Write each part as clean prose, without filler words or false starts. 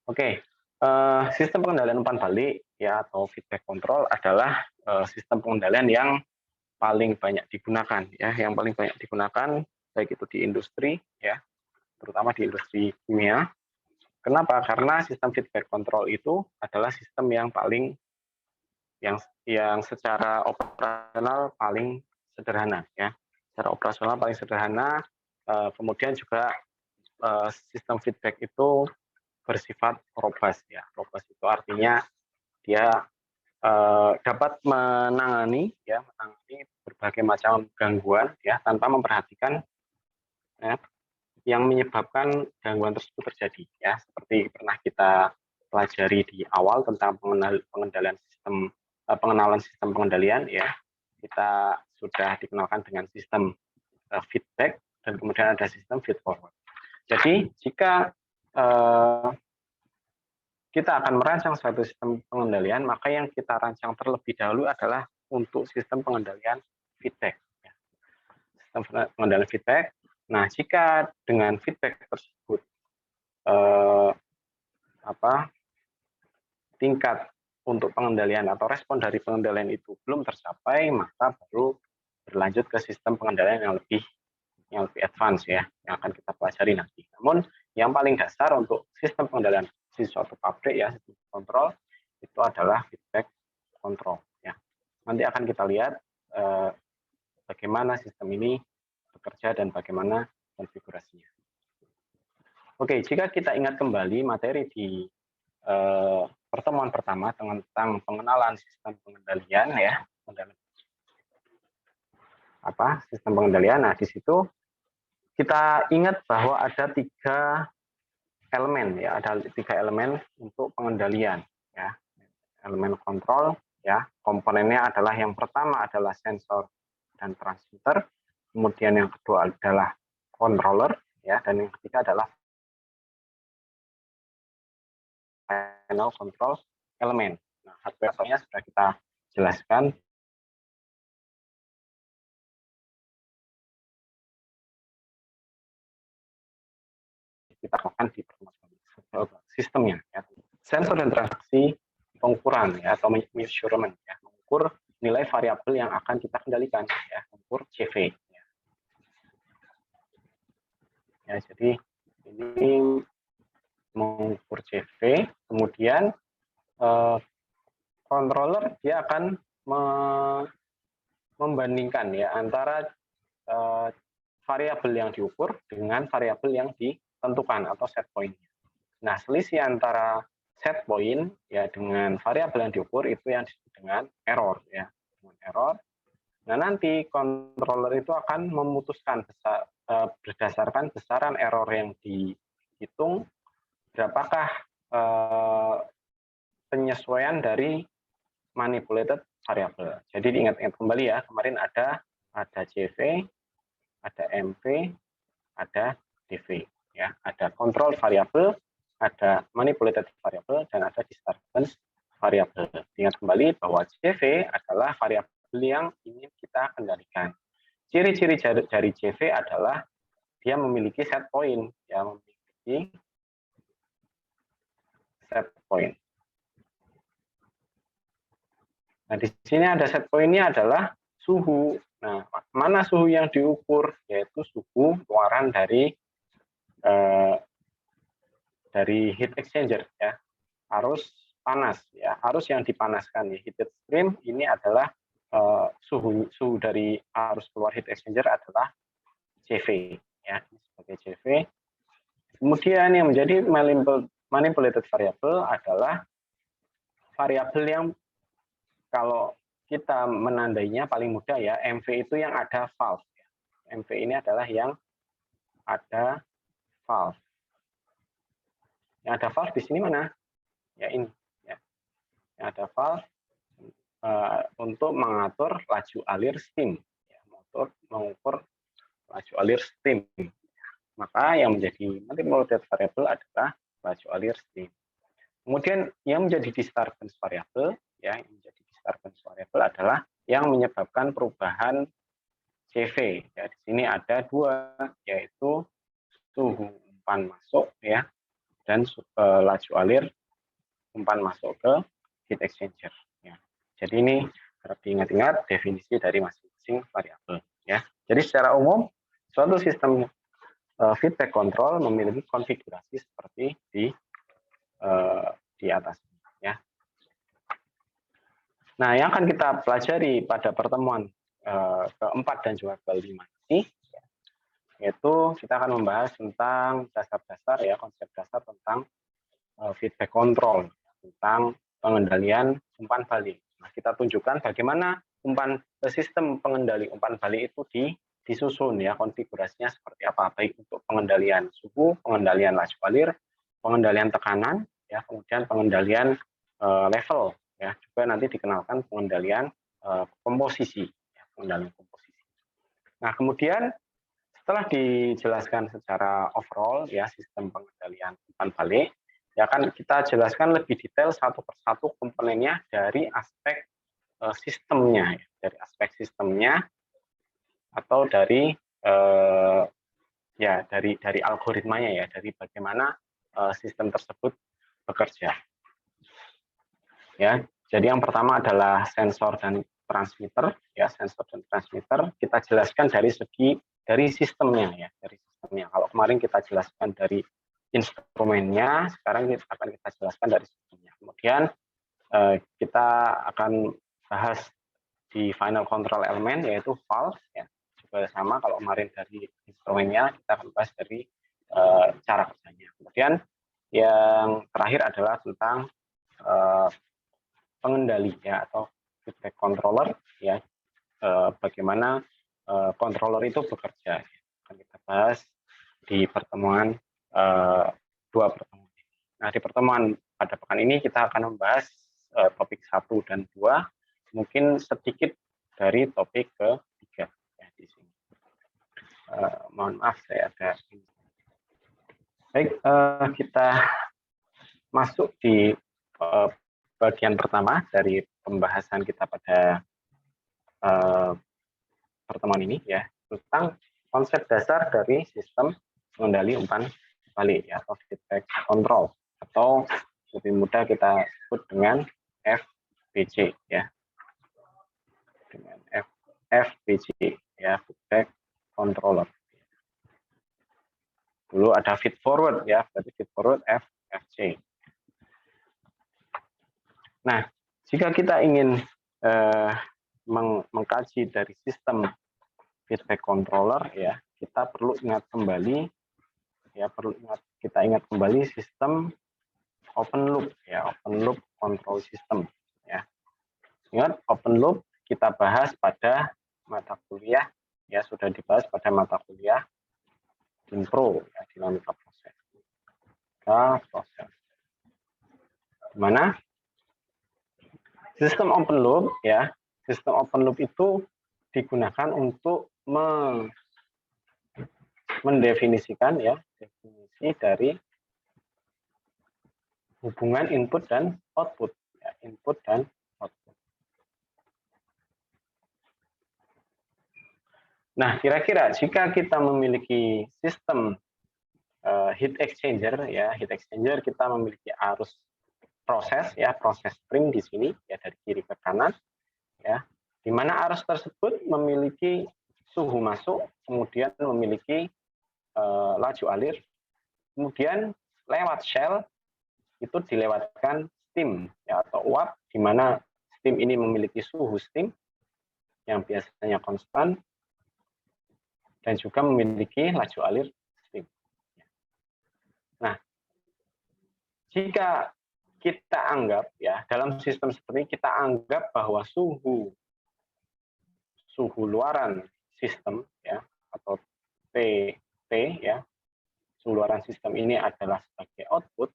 Oke, sistem pengendalian umpan balik ya atau feedback control adalah sistem pengendalian yang paling banyak digunakan ya, yang paling banyak digunakan baik itu di industri ya, terutama di industri kimia. Kenapa? Karena sistem feedback control itu adalah sistem yang paling yang secara operasional paling sederhana ya. Secara operasional paling sederhana, kemudian juga sistem feedback itu bersifat robust ya. Robust itu artinya dia dapat menangani berbagai macam gangguan ya tanpa memperhatikan ya, yang menyebabkan gangguan tersebut terjadi ya. Seperti pernah kita pelajari di awal tentang pengendalian sistem pengenalan sistem pengendalian ya. Kita sudah dikenalkan dengan sistem feedback dan kemudian ada sistem feed forward. Jadi jika eh, kita akan merancang suatu sistem pengendalian, maka yang kita rancang terlebih dahulu adalah untuk sistem pengendalian feedback. Ya. Sistem pengendalian feedback. Nah, jika dengan feedback tersebut eh, apa tingkat untuk pengendalian atau respon dari pengendalian itu belum tercapai, maka baru berlanjut ke sistem pengendalian yang lebih advance ya, yang akan kita pelajari nanti. Namun yang paling dasar untuk sistem pengendalian di suatu pabrik ya, sistem kontrol itu adalah feedback control ya. Nanti akan kita lihat bagaimana sistem ini bekerja dan bagaimana konfigurasinya. Oke, jika kita ingat kembali materi di pertemuan pertama tentang pengenalan sistem pengendalian ya, sistem pengendalian. Nah, di situ kita ingat bahwa ada tiga elemen ya, ada tiga elemen untuk pengendalian ya. Elemen kontrol ya, komponennya adalah yang pertama adalah sensor dan transmitter, kemudian yang kedua adalah controller ya, dan yang ketiga adalah final control elemen. Nah, hardware-nya sudah kita jelaskan kita lakukan di sistemnya ya. Sensor dan transaksi pengukuran ya atau measurement ya, mengukur nilai variabel yang akan kita kendalikan ya, mengukur CV ya. Ya, jadi ini mengukur CV, kemudian controller dia akan membandingkan ya antara variabel yang diukur dengan variabel yang ditentukan atau set point. Nah, selisih antara set point ya dengan variabel yang diukur itu yang disebut dengan error ya, dengan error. Nah, nanti controller itu akan memutuskan berdasarkan besaran error yang dihitung berapakah penyesuaian dari manipulated variable. Jadi diingat-ingat kembali ya, kemarin ada CV, ada MV, ada DV ya, ada control variable, ada manipulated variable, dan ada disturbance variable. Ingat kembali bahwa CV adalah variabel yang ingin kita kendalikan. Ciri-ciri dari CV adalah dia memiliki set point, ya, memiliki set point. Nah, di sini ada set point-nya adalah suhu. Nah, mana suhu yang diukur? Yaitu suhu keluaran dari heat exchanger ya. Harus panas ya, harus yang dipanaskan ya. Heated stream ini adalah suhu dari arus keluar heat exchanger adalah CV ya, sebagai CV. Kemudian yang menjadi manipulated variable adalah variabel yang kalau kita menandainya paling mudah ya, MV itu yang ada valve. MV ini adalah yang ada valve. Yang ada valve di sini mana? Ya ini. Ya. Yang ada valve untuk mengatur laju alir steam. Ya, mengukur laju alir steam. Maka yang menjadi manipulated variable adalah laju alir steam. Kemudian yang menjadi disturbance variable, ya, yang menjadi disturbance variable adalah yang menyebabkan perubahan CV. Ya, di sini ada dua, yaitu suhu umpan masuk, ya, dan laju alir umpan masuk ke heat exchanger. Ya. Jadi ini harap diingat-ingat definisi dari masing-masing variabel. Ya. Jadi secara umum suatu sistem feedback control memiliki konfigurasi seperti di atas. Ya. Nah, yang akan kita pelajari pada pertemuan keempat dan juga kelima ini, yaitu kita akan membahas tentang dasar-dasar ya, konsep dasar tentang feedback control, tentang pengendalian umpan balik. Nah, kita tunjukkan bagaimana sistem pengendali umpan balik itu disusun ya, konfigurasinya seperti apa, baik untuk pengendalian suhu, pengendalian laju alir, pengendalian tekanan, ya, kemudian pengendalian level, ya, juga nanti dikenalkan pengendalian komposisi, ya, pengendalian komposisi. Nah, kemudian setelah dijelaskan secara overall ya sistem pengendalian umpan balik, ya kan kita jelaskan lebih detail satu persatu komponennya dari aspek sistemnya, ya, dari aspek sistemnya atau dari ya dari algoritmanya ya, dari bagaimana sistem tersebut bekerja. Ya, jadi yang pertama adalah sensor dan transmitter, ya sensor dan transmitter kita jelaskan dari sistemnya ya, dari sistemnya. Kalau kemarin kita jelaskan dari instrumennya, sekarang akan kita jelaskan dari sistemnya. Kemudian kita akan bahas di final control element yaitu valve ya. Juga sama kalau kemarin dari instrumennya, kita akan bahas dari cara kerjanya. Kemudian yang terakhir adalah tentang pengendali ya atau feedback controller ya, bagaimana controller itu bekerja. Akan kita bahas di pertemuan dua pertemuan. Nah, di pertemuan pada pekan ini kita akan membahas topik 1 dan 2, mungkin sedikit dari topik ketiga ya di sini. Mohon maaf saya ada. Baik, kita masuk di bagian pertama dari pembahasan kita pada pertemuan ini ya, tentang konsep dasar dari sistem pengendali umpan balik ya, atau feedback control, atau lebih mudah kita sebut dengan FBC ya, dengan FBC ya, feedback controller. Dulu ada feed forward ya, berarti feed forward FFC. Nah, jika kita ingin mengkaji dari sistem feedback controller ya, kita perlu ingat kembali ya, kita ingat kembali sistem open loop ya, open loop control system ya. Ingat open loop kita bahas pada mata kuliah ya, sudah dibahas pada mata kuliah Dinpro ya, dinamika proses. Di mana sistem open loop ya, sistem open loop itu digunakan untuk mendefinisikan ya, definisi dari hubungan input dan output ya, input dan output. Nah, kira-kira jika kita memiliki sistem heat exchanger ya, heat exchanger kita memiliki arus proses ya, proses spring di sini ya, dari kiri ke kanan ya, di mana arus tersebut memiliki suhu masuk, kemudian memiliki laju alir, kemudian lewat shell itu dilewatkan steam ya, atau uap, di mana steam ini memiliki suhu steam yang biasanya konstan dan juga memiliki laju alir steam. Nah, jika kita anggap ya, dalam sistem seperti ini kita anggap bahwa suhu luaran sistem ya, atau T ya, suhu luaran sistem ini adalah sebagai output,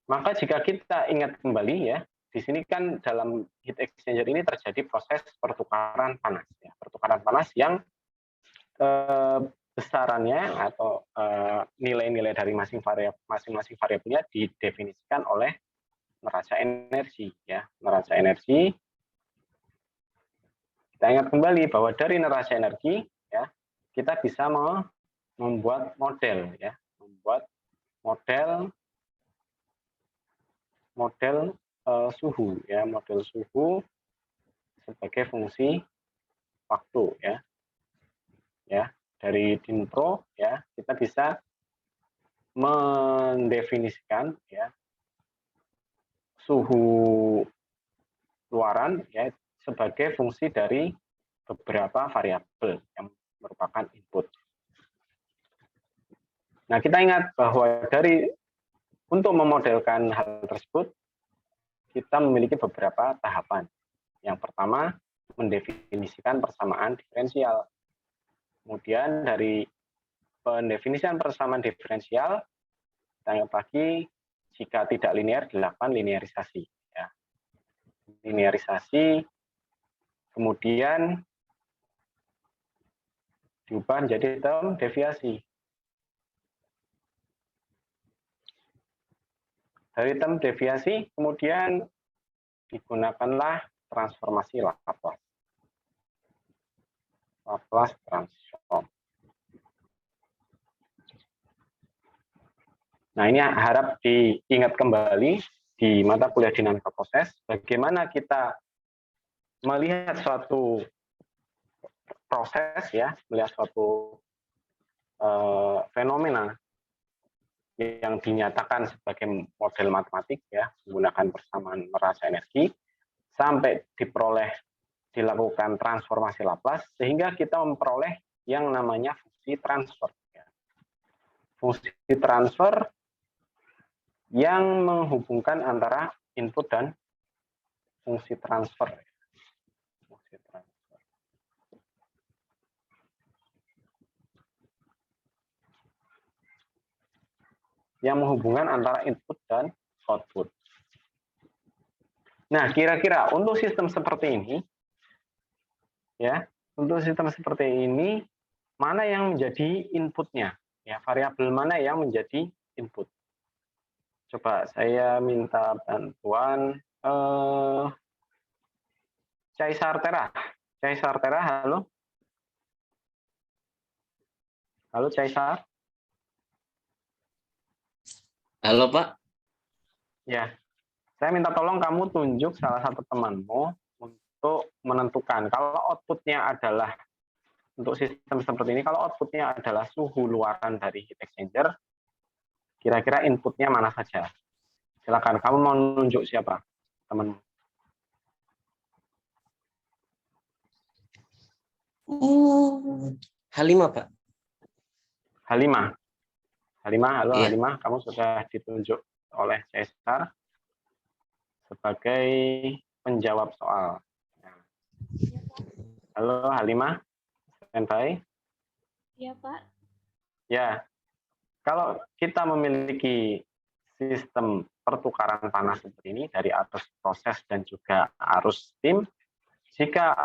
maka jika kita ingat kembali ya, di sini kan dalam heat exchanger ini terjadi proses pertukaran panas ya, pertukaran panas yang besarannya atau nilai-nilai dari masing-masing variabelnya didefinisikan oleh neraca energi ya, neraca energi. Kita ingat kembali bahwa dari neraca energi ya, kita bisa membuat model ya, membuat model suhu ya, model suhu sebagai fungsi waktu ya. Ya, dari Dinpro ya, kita bisa mendefinisikan ya suhu luaran ya sebagai fungsi dari beberapa variabel yang merupakan input. Nah, kita ingat bahwa untuk memodelkan hal tersebut, kita memiliki beberapa tahapan. Yang pertama, mendefinisikan persamaan diferensial. Kemudian dari pendefinisian persamaan diferensial, kita ingat lagi jika tidak linear dilakukan linearisasi. Ya. Linearisasi, kemudian diubah menjadi term deviasi. Dari term deviasi, kemudian digunakanlah transformasi Laplace. Laplace transform. Nah, ini harap diingat kembali di mata kuliah dinamika proses, bagaimana kita melihat suatu proses ya, melihat suatu fenomena yang dinyatakan sebagai model matematik ya, menggunakan persamaan merasa energi sampai dilakukan transformasi Laplace sehingga kita memperoleh yang namanya fungsi transfer. Ya. Fungsi transfer yang menghubungkan antara input dan fungsi transfer. Fungsi transfer. Yang menghubungkan antara input dan output. Nah, kira-kira untuk sistem seperti ini, ya, untuk sistem seperti ini, mana yang menjadi inputnya? Ya, variabel mana yang menjadi input? Coba saya minta bantuan Caesar Tera. Caesar Tera, halo? Halo, Caesar? Halo, Pak. Ya, saya minta tolong kamu tunjuk salah satu temanmu untuk menentukan kalau outputnya adalah untuk sistem seperti ini, kalau outputnya adalah suhu luaran dari heat exchanger, kira-kira inputnya mana saja? Silakan, kamu mau nunjuk siapa? Temanmu. Halimah, Pak. Halimah. Halimah, halo Iya. Halimah, kamu sudah ditunjuk oleh Caesar sebagai penjawab soal. Halo Halimah, standby. Iya, Pak. Ya, kalau kita memiliki sistem pertukaran panas seperti ini dari arus proses dan juga arus steam, jika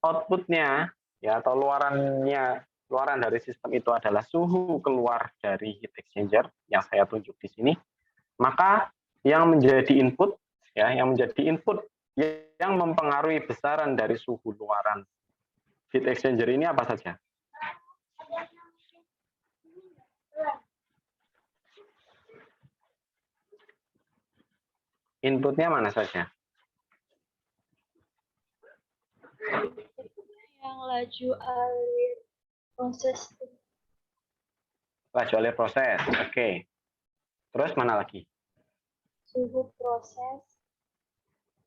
outputnya ya atau luaran dari sistem itu adalah suhu keluar dari heat exchanger yang saya tunjuk di sini, maka yang menjadi input yang mempengaruhi besaran dari suhu luaran heat exchanger ini apa saja? Inputnya mana saja? Yang laju alir proses. Laju alir proses, oke. Terus mana lagi? Suhu proses.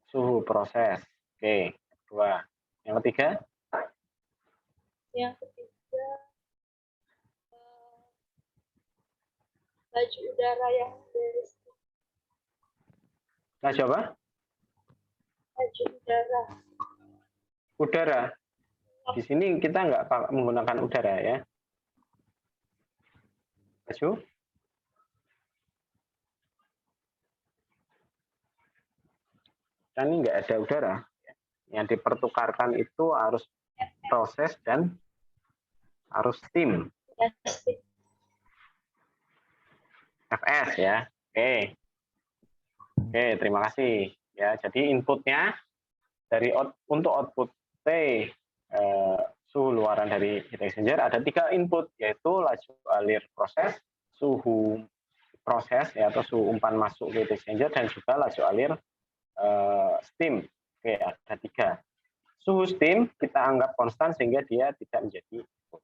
Suhu proses, oke. Dua. Yang ketiga? Yang ketiga, laju udara yang dari Laju apa? laju udara. Udara. Di sini kita nggak menggunakan udara ya. Laju. Kan ini nggak ada udara. Yang dipertukarkan itu arus proses dan arus steam. FS ya. Oke. Oke, terima kasih. Ya, jadi inputnya untuk output T suhu luaran dari heat exchanger ada 3 input, yaitu laju alir proses, suhu proses ya, atau suhu umpan masuk ke heat exchanger, dan juga laju alir steam. Oke, ada 3. Suhu steam kita anggap konstan sehingga dia tidak menjadi input.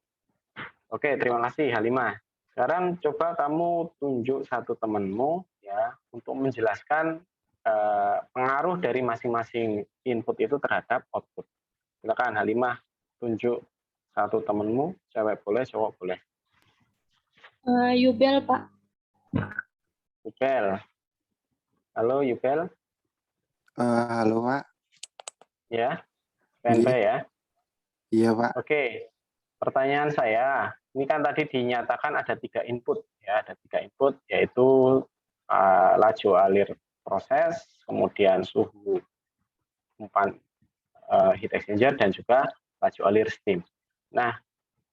Oke, terima kasih Halimah. Sekarang coba kamu tunjuk satu temanmu ya untuk menjelaskan pengaruh dari masing-masing input itu terhadap output. Silakan Halimah, tunjuk satu temanmu, cewek boleh, cowok boleh. Yubel, Pak. Yubel. Halo Yubel. Halo Pak. Ya, PNP ya. Iya Pak. Oke, pertanyaan saya, ini kan tadi dinyatakan ada 3 input ya, ada 3 input yaitu laju alir proses, kemudian suhu umpan heat exchanger, dan juga laju alir steam. Nah,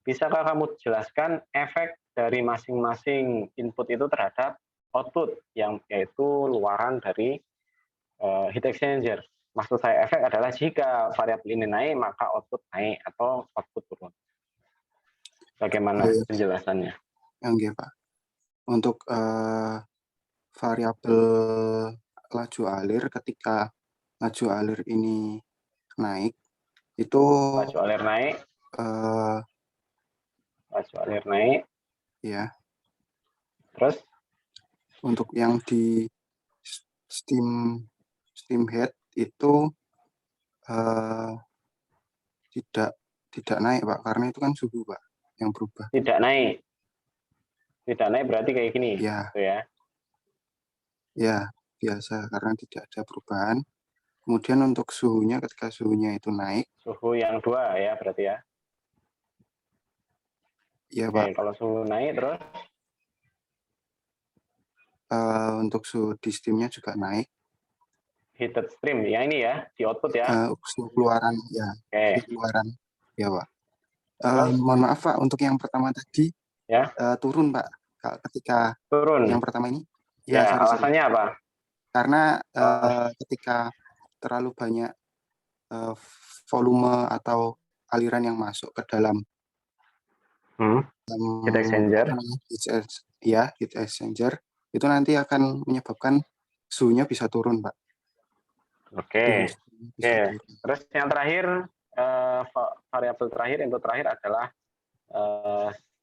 bisakah kamu jelaskan efek dari masing-masing input itu terhadap output yang yaitu luaran dari heat exchanger? Maksud saya efek adalah jika variabel ini naik maka output naik atau output turun. Bagaimana penjelasannya? Oke Pak. Untuk variabel laju alir, ketika laju alir ini naik, itu Laju alir naik, laju alir naik, ya. terus Untuk yang di steam head itu tidak naik Pak, karena itu kan suhu Pak yang berubah. tidak naik. Tidak naik berarti kayak gini, Ya. gitu ya. Ya, biasa karena tidak ada perubahan. Kemudian untuk suhunya, ketika suhunya itu naik. Suhu yang 2 ya berarti ya. Iya Oke, Pak. kalau suhu naik terus? Untuk suhu di steamnya juga naik. Heated stream, ya ini ya, di output ya. Suhu keluaran, ya. Oke. Suhu keluaran, ya Pak. Mohon maaf Pak, untuk yang pertama tadi ya. Turun Pak, ketika turun. Yang pertama ini. Ya, alasannya apa? Karena ketika terlalu banyak volume atau aliran yang masuk ke dalam heat exchanger. Heat exchanger, itu nanti akan menyebabkan suhunya bisa turun, Pak. Oke. Terus yang terakhir, variabel terakhir, input terakhir adalah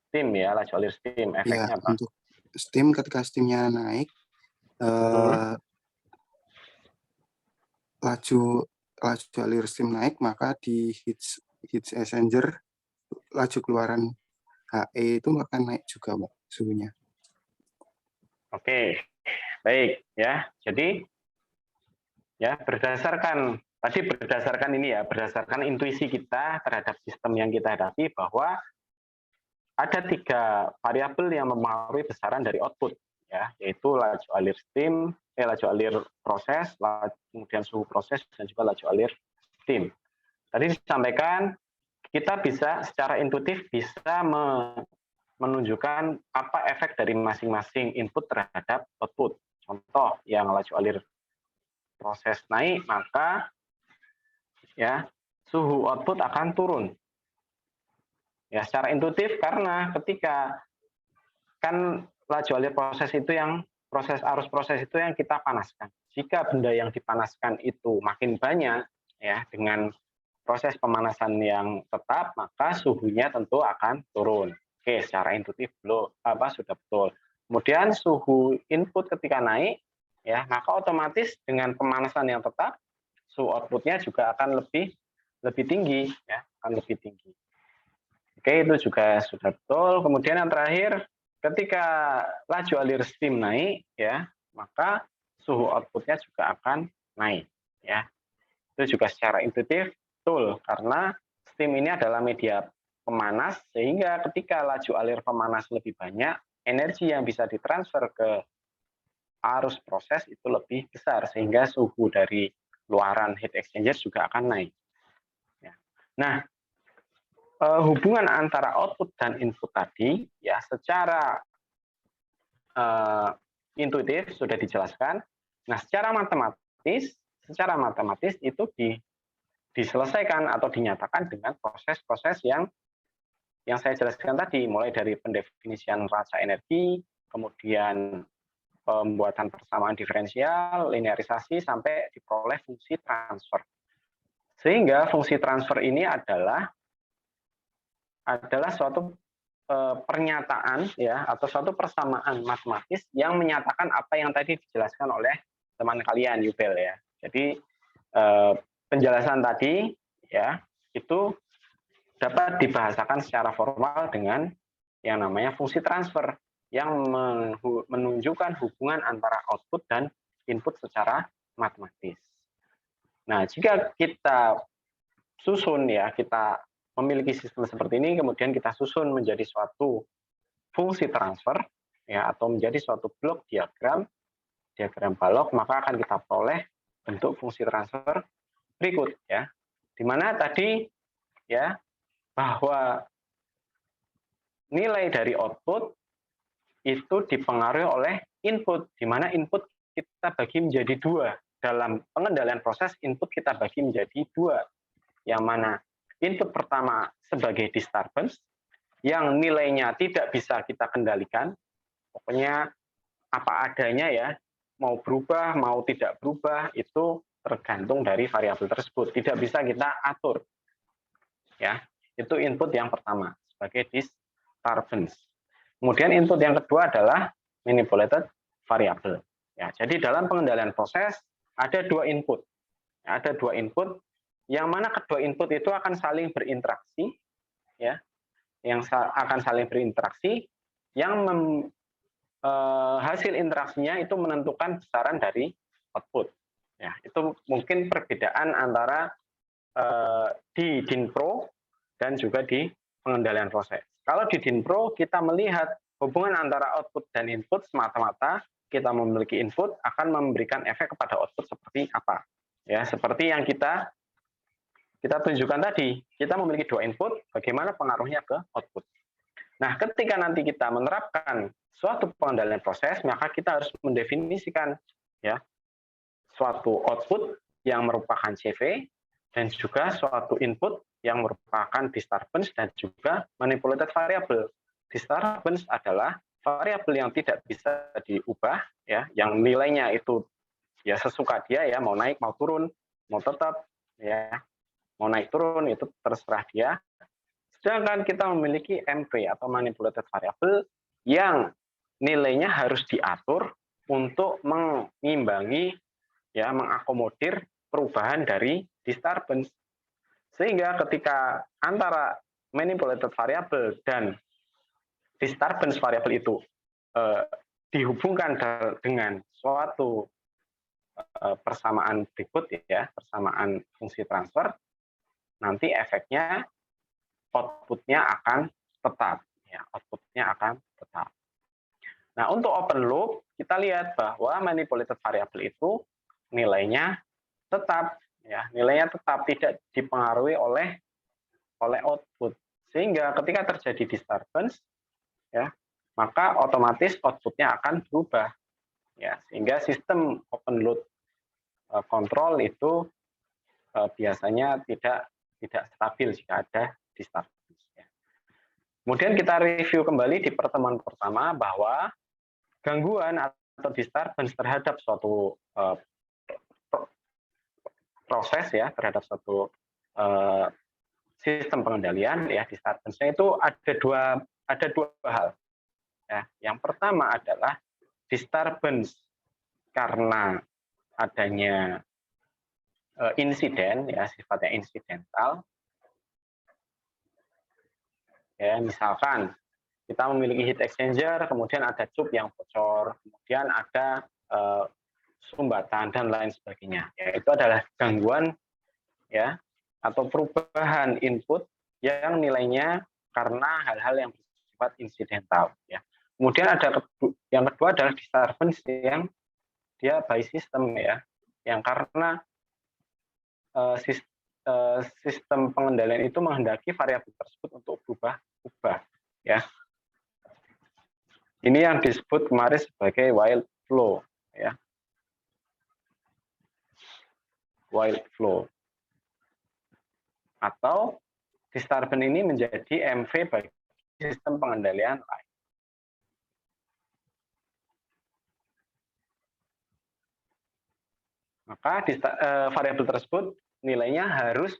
steam ya, laju alir steam. Efeknya apa? Untuk steam, ketika steamnya naik, laju alir steam naik, maka di heat exchanger laju keluaran HE itu akan naik juga, Pak, suhunya. Oke, baik ya. Jadi ya berdasarkan ini ya, berdasarkan intuisi kita terhadap sistem yang kita hadapi bahwa ada 3 variabel yang mempengaruhi besaran dari output ya, yaitu laju alir steam, laju alir proses, kemudian suhu proses, dan juga laju alir steam. Tadi disampaikan kita bisa secara intuitif bisa menunjukkan apa efek dari masing-masing input terhadap output. Contoh, yang laju alir proses naik, maka ya suhu output akan turun. Ya, secara intuitif karena ketika kan laju alir proses itu yang arus proses itu yang kita panaskan. Jika benda yang dipanaskan itu makin banyak ya dengan proses pemanasan yang tetap, maka suhunya tentu akan turun. Oke, secara intuitif sudah betul. Kemudian suhu input ketika naik, ya maka otomatis dengan pemanasan yang tetap, suhu outputnya juga akan lebih tinggi, ya akan lebih tinggi. Oke, itu juga sudah betul. Kemudian yang terakhir, ketika laju alir steam naik, ya maka suhu outputnya juga akan naik, ya. Itu juga secara intuitif betul, karena steam ini adalah media pemanas, sehingga ketika laju alir pemanas lebih banyak, energi yang bisa ditransfer ke arus proses itu lebih besar, sehingga suhu dari luaran heat exchanger juga akan naik. Nah, hubungan antara output dan input tadi, ya secara intuitif sudah dijelaskan. Nah, secara matematis itu diselesaikan atau dinyatakan dengan proses-proses yang saya jelaskan tadi, mulai dari pendefinisian rasa energi, kemudian pembuatan persamaan diferensial, linearisasi, sampai diperoleh fungsi transfer. Sehingga fungsi transfer ini adalah suatu pernyataan ya, atau suatu persamaan matematis yang menyatakan apa yang tadi dijelaskan oleh teman kalian Yubel ya. Jadi penjelasan tadi ya itu dapat dibahasakan secara formal dengan yang namanya fungsi transfer yang menunjukkan hubungan antara output dan input secara matematis. Nah, jika kita susun ya, kita memiliki sistem seperti ini, kemudian kita susun menjadi suatu fungsi transfer ya, atau menjadi suatu blok diagram balok, maka akan kita peroleh bentuk fungsi transfer berikut ya. Di mana tadi ya bahwa nilai dari output itu dipengaruhi oleh input, di mana input kita bagi menjadi dua. Dalam pengendalian proses, input kita bagi menjadi dua, yang mana input pertama sebagai disturbance, yang nilainya tidak bisa kita kendalikan, pokoknya apa adanya ya, mau berubah, mau tidak berubah, itu tergantung dari variabel tersebut, tidak bisa kita atur. Ya, itu input yang pertama sebagai disturbance. Kemudian input yang kedua adalah manipulated variable. Ya, jadi dalam pengendalian proses ada dua input. Ada dua input yang mana kedua input itu akan saling berinteraksi ya. Yang akan saling berinteraksi yang hasil interaksinya itu menentukan besaran dari output. Ya, itu mungkin perbedaan antara di DINPRO dan juga di pengendalian proses. Kalau di DINPRO kita melihat hubungan antara output dan input semata-mata kita memiliki input akan memberikan efek kepada output seperti apa. Ya, seperti yang kita tunjukkan tadi, kita memiliki dua input, bagaimana pengaruhnya ke output. Nah, ketika nanti kita menerapkan suatu pengendalian proses, maka kita harus mendefinisikan ya suatu output yang merupakan CV dan juga suatu input yang merupakan disturbance dan juga manipulated variable. Disturbance adalah variabel yang tidak bisa diubah ya, yang nilainya itu ya sesuka dia ya, mau naik mau turun, mau tetap ya, mau naik turun itu terserah dia. Sedangkan kita memiliki MP atau manipulated variable yang nilainya harus diatur untuk mengimbangi ya, mengakomodir perubahan dari disturbance. Sehingga ketika antara manipulated variable dan disturbance variable itu dihubungkan dengan suatu persamaan berikut ya, persamaan fungsi transfer, nanti efeknya outputnya akan tetap ya, outputnya akan tetap. Nah, untuk open loop kita lihat bahwa manipulated variable itu nilainya tetap ya, nilainya tetap tidak dipengaruhi oleh output. Sehingga ketika terjadi disturbance ya, maka otomatis outputnya akan berubah ya, sehingga sistem open loop control itu biasanya tidak stabil jika ada disturbance ya. Kemudian kita review kembali di pertemuan pertama bahwa gangguan atau disturbance terhadap suatu proses ya, terhadap suatu sistem pengendalian ya, disturbance-nya itu ada dua hal. Ya. Yang pertama adalah disturbance karena adanya insiden ya, sifatnya insidental. Ya, misalkan kita memiliki heat exchanger, kemudian ada cup yang bocor, kemudian ada sumbatan dan lain sebagainya. Ya, itu adalah gangguan ya, atau perubahan input yang nilainya karena hal-hal yang bersifat insidental ya. Kemudian yang kedua adalah disturbance yang dia by system ya, yang karena sistem pengendalian itu menghendaki variabel tersebut untuk berubah ya. Ini yang disebut kemarin sebagai wild flow ya. Wild flow. Atau disturbance ini menjadi MV bagi sistem pengendalian lain. maka variabel tersebut nilainya harus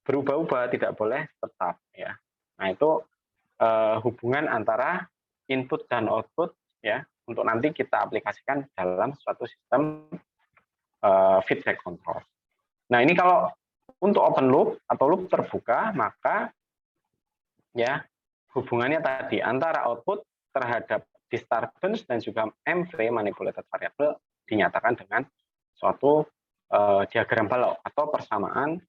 berubah-ubah, tidak boleh tetap ya. Nah, itu hubungan antara input dan output ya, untuk nanti kita aplikasikan dalam suatu sistem feedback control. Nah, ini kalau untuk open loop atau loop terbuka, maka ya hubungannya tadi antara output terhadap disturbance dan juga MV manipulated variable dinyatakan dengan suatu diagram balok atau persamaan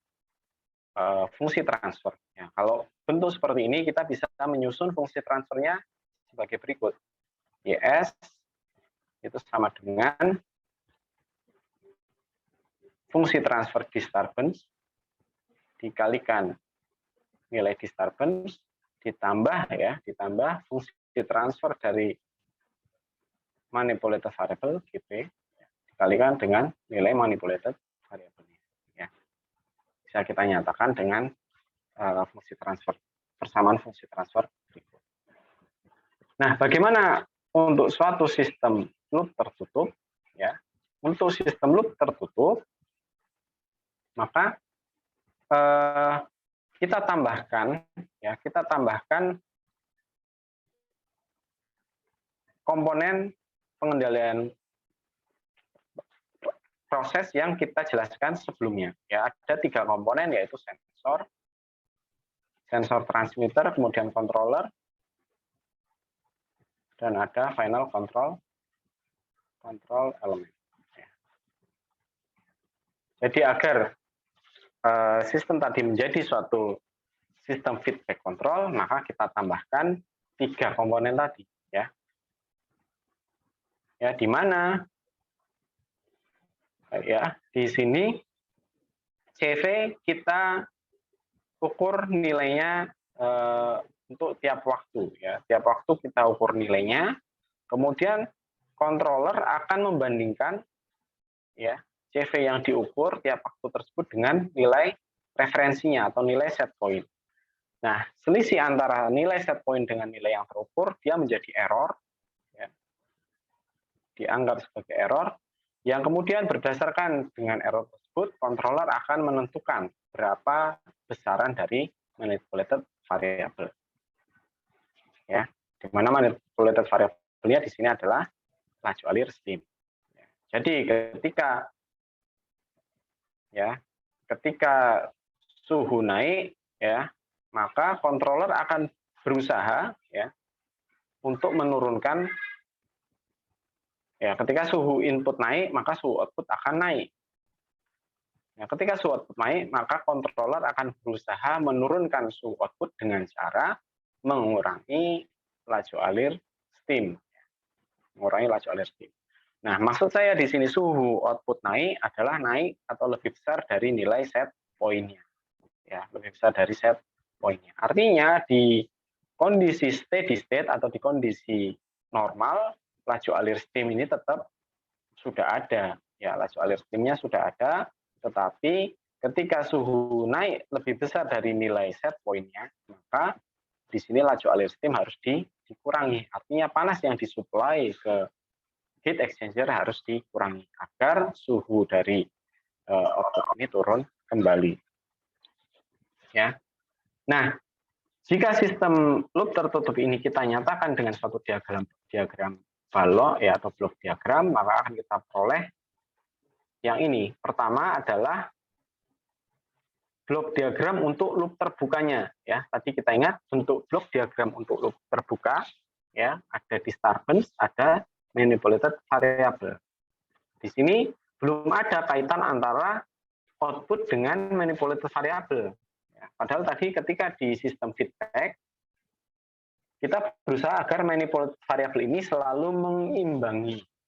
fungsi transfer. Ya, kalau bentuk seperti ini kita bisa menyusun fungsi transfernya sebagai berikut. YS itu sama dengan fungsi transfer disturbance dikalikan nilai disturbance ditambah fungsi transfer dari manipulated variable GP dikalikan dengan nilai manipulated variable. Ya. Bisa kita nyatakan dengan fungsi transfer, persamaan fungsi transfer berikut. Nah, bagaimana untuk suatu sistem loop tertutup? Ya, untuk sistem loop tertutup, maka kita tambahkan komponen pengendalian proses yang kita jelaskan sebelumnya. Ya, ada 3 komponen, yaitu sensor transmitter, kemudian controller, dan ada final control element. Ya. Jadi agar sistem tadi menjadi suatu sistem feedback control, maka kita tambahkan 3 komponen tadi. Ya, di mana ya di sini CV kita ukur nilainya untuk tiap waktu ya, tiap waktu kita ukur nilainya, kemudian controller akan membandingkan ya CV yang diukur tiap waktu tersebut dengan nilai referensinya atau nilai set point. Nah, selisih antara nilai set point dengan nilai yang terukur dia menjadi error ya, dianggap sebagai error, yang kemudian berdasarkan dengan error tersebut, controller akan menentukan berapa besaran dari manipulated variable. Ya, di mana manipulated variable-nya di sini adalah laju alir steam. Jadi ketika suhu naik ya, maka controller akan berusaha ya untuk menurunkan. Ya, ketika suhu input naik, maka suhu output akan naik. Ya, ketika suhu output naik, maka controller akan berusaha menurunkan suhu output dengan cara mengurangi laju alir steam. Mengurangi laju alir steam. Nah, maksud saya di sini suhu output naik adalah naik atau lebih besar dari nilai set point-nya. Ya, lebih besar dari set point-nya. Artinya di kondisi steady state atau di kondisi normal, laju alir steam ini tetap sudah ada, ya laju alir steamnya sudah ada, tetapi ketika suhu naik lebih besar dari nilai set point-nya, maka di sini laju alir steam harus dikurangi. Artinya panas yang disuplai ke heat exchanger harus dikurangi agar suhu dari output ini turun kembali. Ya, nah jika sistem loop tertutup ini kita nyatakan dengan suatu diagram balok ya atau blok diagram, maka akan kita peroleh yang ini. Pertama adalah blok diagram untuk loop terbukanya ya. Tadi kita ingat bentuk blok diagram untuk loop terbuka ya, ada disturbance, ada manipulated variable. Di sini belum ada kaitan antara output dengan manipulated variable. Ya, padahal tadi ketika di sistem feedback kita berusaha agar manipulated variable ini selalu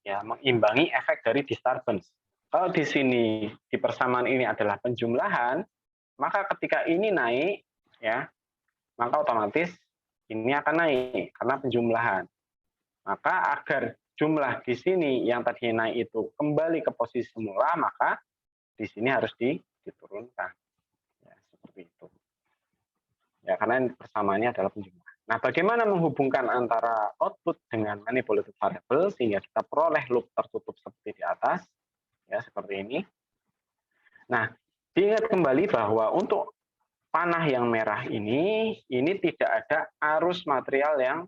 mengimbangi efek dari disturbance. Kalau di sini di persamaan ini adalah penjumlahan, maka ketika ini naik ya, maka otomatis ini akan naik karena penjumlahan. Maka agar jumlah di sini yang tadinya naik itu kembali ke posisi semula, maka di sini harus diturunkan. Ya, seperti itu. Ya, karena persamaannya adalah penjumlahan. Nah, bagaimana menghubungkan antara output dengan manipulated variable sehingga kita peroleh loop tertutup seperti di atas? ya seperti ini. Nah, diingat kembali bahwa untuk panah yang merah ini tidak ada arus material yang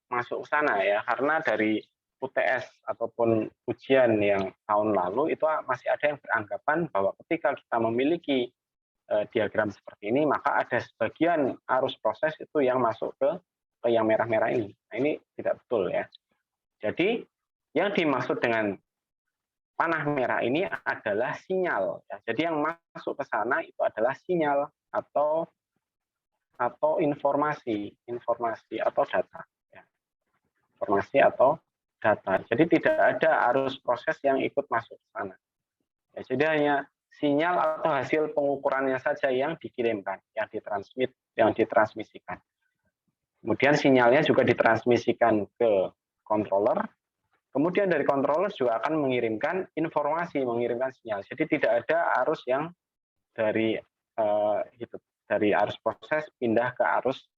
masuk ke sana ya, karena dari UTS ataupun ujian yang tahun lalu itu masih ada yang beranggapan bahwa ketika kita memiliki diagram seperti ini, maka ada sebagian arus proses itu yang masuk ke yang merah-merah ini. Nah, ini tidak betul ya. Jadi yang dimaksud dengan panah merah ini adalah sinyal. Ya. Jadi yang masuk ke sana itu adalah sinyal atau informasi atau data. Ya. Informasi atau data. Jadi tidak ada arus proses yang ikut masuk ke sana. Ya, jadi hanya sinyal atau hasil pengukurannya saja yang dikirimkan, yang ditransmisikan. Kemudian sinyalnya juga ditransmisikan ke controller. Kemudian dari controller juga akan mengirimkan informasi, mengirimkan sinyal. Jadi tidak ada arus yang dari arus proses pindah ke arus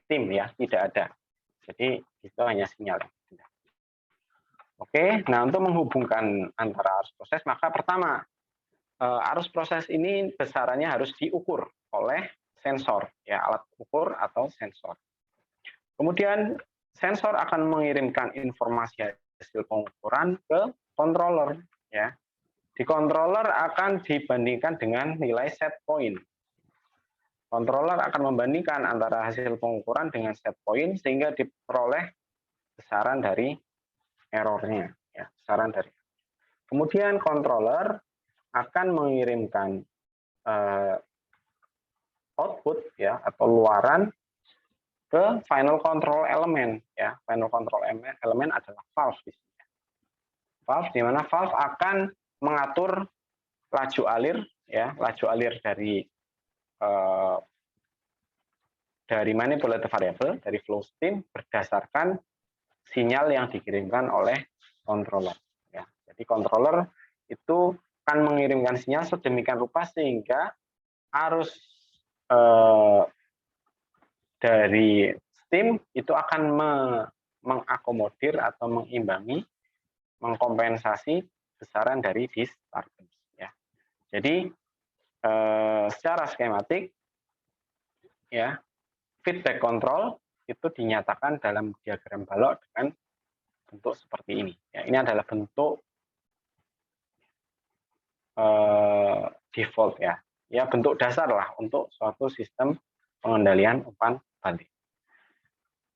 steam ya, tidak ada. Jadi itu hanya sinyal yang pindah. Oke, nah untuk menghubungkan antara arus proses, maka pertama arus proses ini besarannya harus diukur oleh sensor, ya alat ukur atau sensor. Kemudian sensor akan mengirimkan informasi hasil pengukuran ke controller, ya. Di controller akan dibandingkan dengan nilai set point. Controller akan membandingkan antara hasil pengukuran dengan set point sehingga diperoleh besaran dari errornya, ya, besaran dari. Kemudian controller akan mengirimkan output ya atau luaran ke final control element ya. Final control element adalah valve di sini. Valve di mana valve akan mengatur laju alir ya, laju alir dari manipulator variable, dari flow stream berdasarkan sinyal yang dikirimkan oleh controller ya. Jadi controller itu akan mengirimkan sinyal sedemikian rupa sehingga arus dari steam itu akan mengakomodir atau mengimbangi, mengkompensasi besaran dari disturbance ya. Jadi secara skematik ya, feedback control itu dinyatakan dalam diagram balok dengan bentuk seperti ini ya. Ini adalah bentuk default ya, bentuk dasar lah untuk suatu sistem pengendalian umpan balik.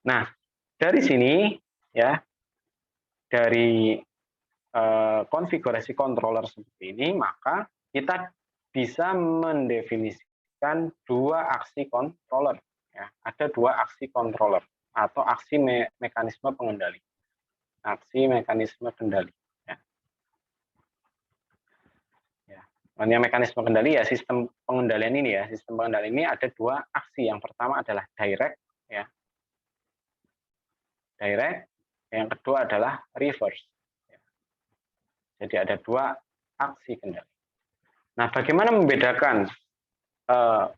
Nah, dari sini ya, dari konfigurasi controller seperti ini, maka kita bisa mendefinisikan dua aksi controller. Ya. Ada dua aksi controller atau aksi mekanisme pengendali. Aksi mekanisme kendali. Hanya mekanisme kendali ya, sistem pengendalian ini ya, sistem pengendalian ini ada dua aksi. Yang pertama adalah direct ya, direct. Yang kedua adalah reverse. Jadi ada dua aksi kendali. Nah, bagaimana membedakan?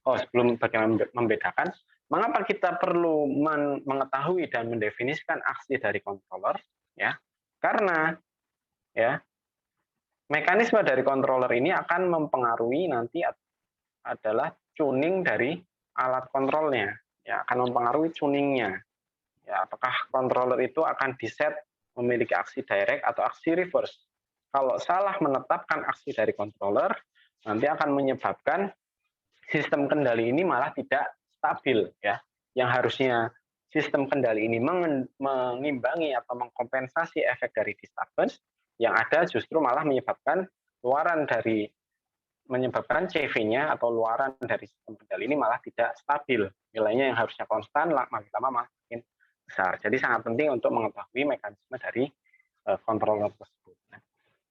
Sebelum bagaimana membedakan, mengapa kita perlu mengetahui dan mendefinisikan aksi dari controller? Ya, karena ya mekanisme dari controller ini akan mempengaruhi nanti adalah tuning dari alat kontrolnya, ya akan mempengaruhi tuningnya. Ya, apakah controller itu akan diset memiliki aksi direct atau aksi reverse? Kalau salah menetapkan aksi dari controller, nanti akan menyebabkan sistem kendali ini malah tidak stabil, ya. Yang harusnya sistem kendali ini mengimbangi atau mengkompensasi efek dari disturbance, yang ada justru malah menyebabkan CV-nya atau luaran dari sistem kendali ini malah tidak stabil. Nilainya yang harusnya konstan, makin lama makin besar. Jadi sangat penting untuk mengetahui mekanisme dari controller tersebut.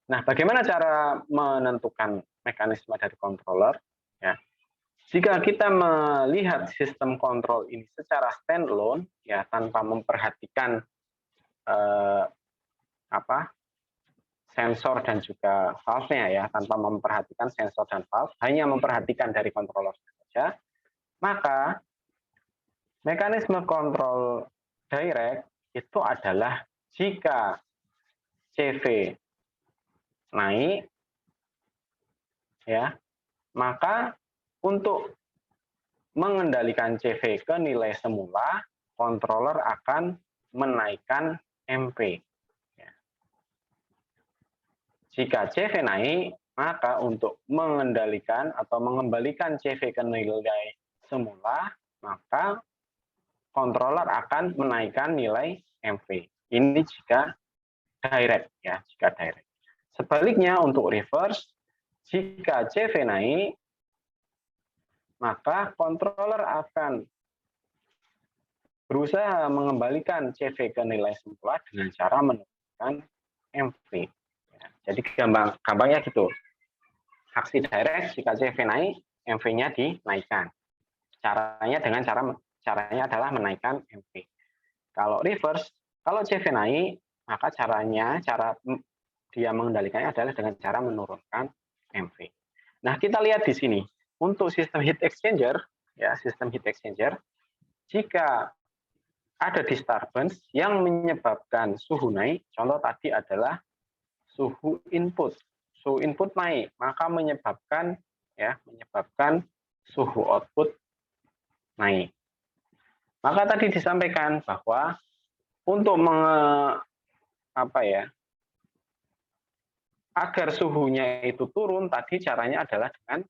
Nah, bagaimana cara menentukan mekanisme dari controller? Ya. Jika kita melihat sistem kontrol ini secara standalone, ya tanpa memperhatikan sensor dan juga valve-nya ya, tanpa memperhatikan sensor dan valve, hanya memperhatikan dari controller saja, maka mekanisme kontrol direct itu adalah jika CV naik, ya, maka untuk mengendalikan CV ke nilai semula, controller akan menaikkan MP. Jika CV naik, maka untuk mengendalikan atau mengembalikan CV ke nilai semula, maka controller akan menaikkan nilai MV. Ini jika direct, ya, jika direct. Sebaliknya untuk reverse, jika CV naik, maka controller akan berusaha mengembalikan CV ke nilai semula dengan cara menurunkan MV. Ya, jadi gampangnya gitu. Aksi direct, jika CV naik, MV-nya dinaikkan. Caranya adalah menaikkan MV. Kalau reverse, kalau CV naik, maka cara dia mengendalikannya adalah dengan cara menurunkan MV. Nah, kita lihat di sini. Untuk sistem heat exchanger, ya, sistem heat exchanger, jika ada disturbance yang menyebabkan suhu naik, contoh tadi adalah suhu input. Suhu input naik, maka menyebabkan suhu output naik. Maka tadi disampaikan bahwa untuk agar suhunya itu turun, tadi caranya adalah dengan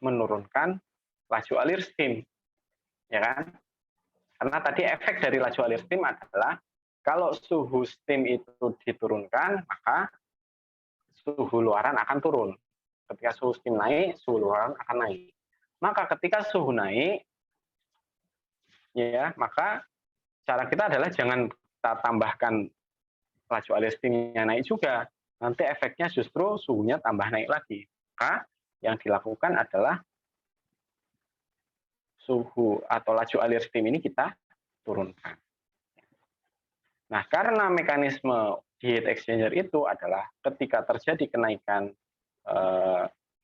menurunkan laju alir steam, ya kan? Karena tadi efek dari laju alir steam adalah kalau suhu steam itu diturunkan, maka suhu luaran akan turun. Ketika suhu steam naik, suhu luaran akan naik. Maka ketika suhu naik, ya, maka cara kita adalah jangan kita tambahkan laju alir steamnya naik juga. Nanti efeknya justru suhunya tambah naik lagi. Maka yang dilakukan adalah suhu atau laju alir steam ini kita turunkan. Nah, karena mekanisme di heat exchanger itu adalah ketika terjadi kenaikan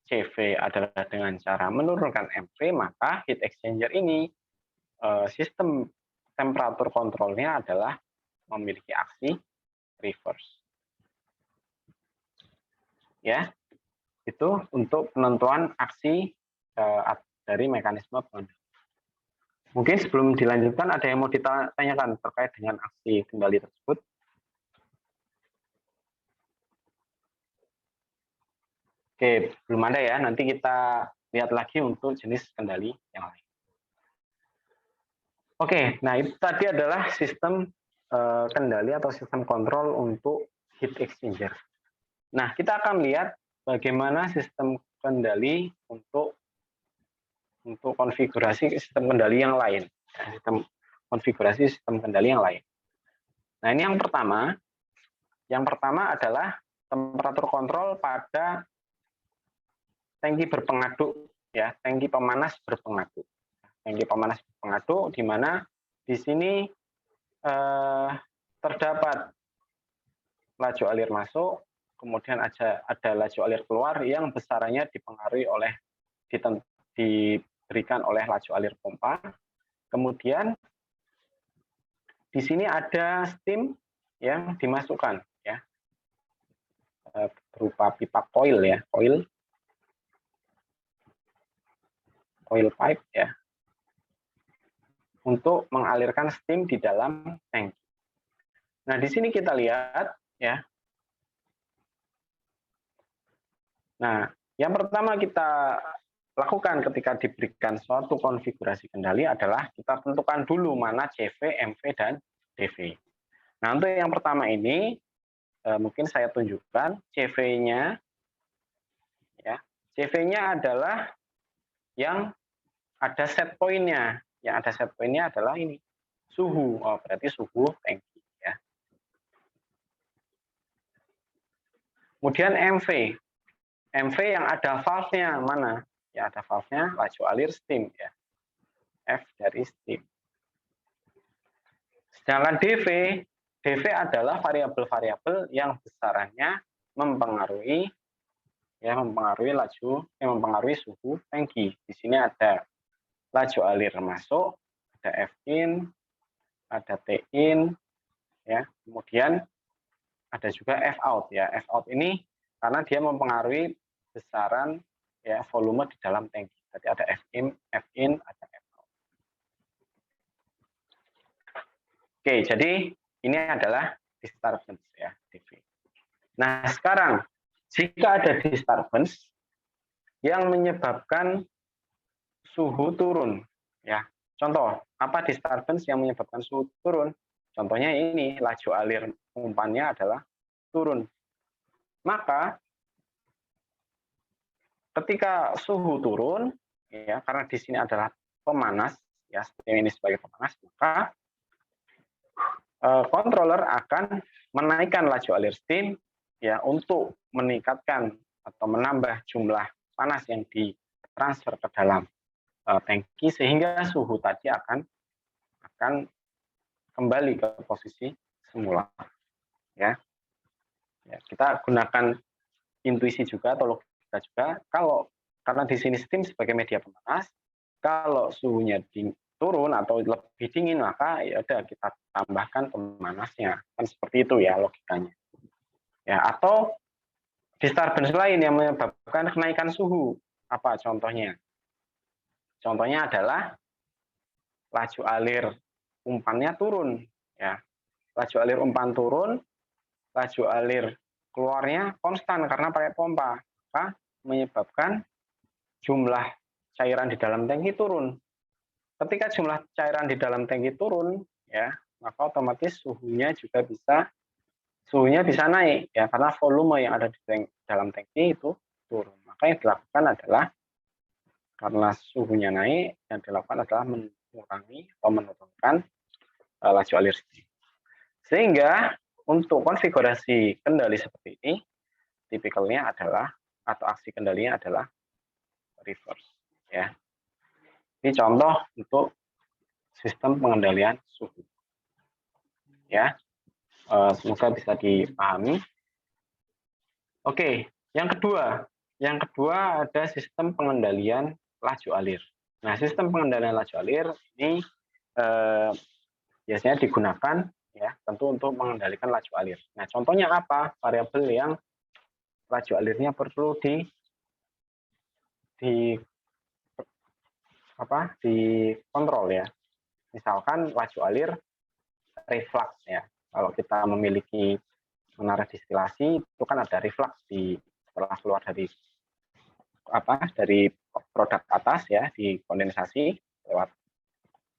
CV adalah dengan cara menurunkan MV, maka heat exchanger ini sistem temperatur kontrolnya adalah memiliki aksi reverse. Ya, itu untuk penentuan aksi dari mekanisme pengendali. Mungkin sebelum dilanjutkan ada yang mau ditanyakan terkait dengan aksi kendali tersebut? Oke, belum ada ya. Nanti kita lihat lagi untuk jenis kendali yang lain. Oke, nah itu tadi adalah sistem kendali atau sistem kontrol untuk heat exchanger. Nah, kita akan lihat bagaimana sistem kendali untuk konfigurasi sistem kendali yang lain, konfigurasi sistem kendali yang lain. Nah, ini yang pertama. Yang pertama adalah temperatur kontrol pada tangki berpengaduk, ya, tangki pemanas berpengaduk. Tangki pemanas berpengaduk di mana di sini terdapat laju alir masuk, kemudian ada laju alir keluar yang besarannya dipengaruhi oleh diberikan oleh laju alir pompa. Kemudian di sini ada steam yang dimasukkan, ya, berupa pipa coil, ya, coil pipe, ya, untuk mengalirkan steam di dalam tangki. Nah, di sini kita lihat, ya. Nah, yang pertama kita lakukan ketika diberikan suatu konfigurasi kendali adalah kita tentukan dulu mana CV, MV, dan DV. Nah, untuk yang pertama ini mungkin saya tunjukkan CV-nya, ya. CV-nya adalah yang ada set point-nya. Yang ada set point-nya adalah ini, suhu. Oh, berarti suhu tangki, ya. Kemudian MV. MV yang ada valve-nya mana? Ya, ada valve-nya laju alir steam, ya. F dari steam. Sedangkan DV adalah variabel-variabel yang besarannya mempengaruhi suhu tangki. Di sini ada laju alir masuk, ada F in, ada T in, ya. Kemudian ada juga F out, ya. F out ini karena dia mempengaruhi besaran ya volume di dalam tangki. Jadi ada Fin, ada Fout. Oke, jadi ini adalah disturbance ya, dV. Nah, sekarang jika ada disturbance yang menyebabkan suhu turun, ya. Contoh, apa disturbance yang menyebabkan suhu turun? Contohnya ini, laju alir umpannya adalah turun. Maka ketika suhu turun, ya, karena di sini adalah pemanas, ya, steam ini sebagai pemanas, maka controller akan menaikkan laju alir steam ya untuk meningkatkan atau menambah jumlah panas yang ditransfer ke dalam tangki sehingga suhu tadi akan kembali ke posisi semula. Ya, kita gunakan intuisi juga atau logika juga. Kalau karena di sini steam sebagai media pemanas, kalau suhunya turun atau lebih dingin maka ya udah kita tambahkan pemanasnya, kan seperti itu ya logikanya. Ya, atau disturbance lain yang menyebabkan kenaikan suhu. Apa contohnya? Contohnya adalah laju alir umpannya turun, ya. Laju alir umpan turun, laju alir keluarnya konstan karena pakai pompa, maka menyebabkan jumlah cairan di dalam tangki turun. Ketika jumlah cairan di dalam tangki turun, ya, maka otomatis suhunya bisa naik, ya, karena volume yang ada di dalam tangki itu turun. Maka yang dilakukan adalah karena suhunya naik, yang dilakukan adalah mengurangi atau menurunkan laju alir steam. Sehingga untuk konfigurasi kendali seperti ini, tipikalnya adalah atau aksi kendalinya adalah reverse. Ya. Ini contoh untuk sistem pengendalian suhu. Ya, semoga bisa dipahami. Oke, yang kedua ada sistem pengendalian laju alir. Nah, sistem pengendalian laju alir ini biasanya digunakan ya tentu untuk mengendalikan laju alir. Nah, contohnya apa? Variabel yang laju alirnya perlu dikontrol ya. Misalkan laju alir reflux ya. Kalau kita memiliki menara distilasi itu kan ada reflux setelah keluar dari produk atas ya di kondensasi lewat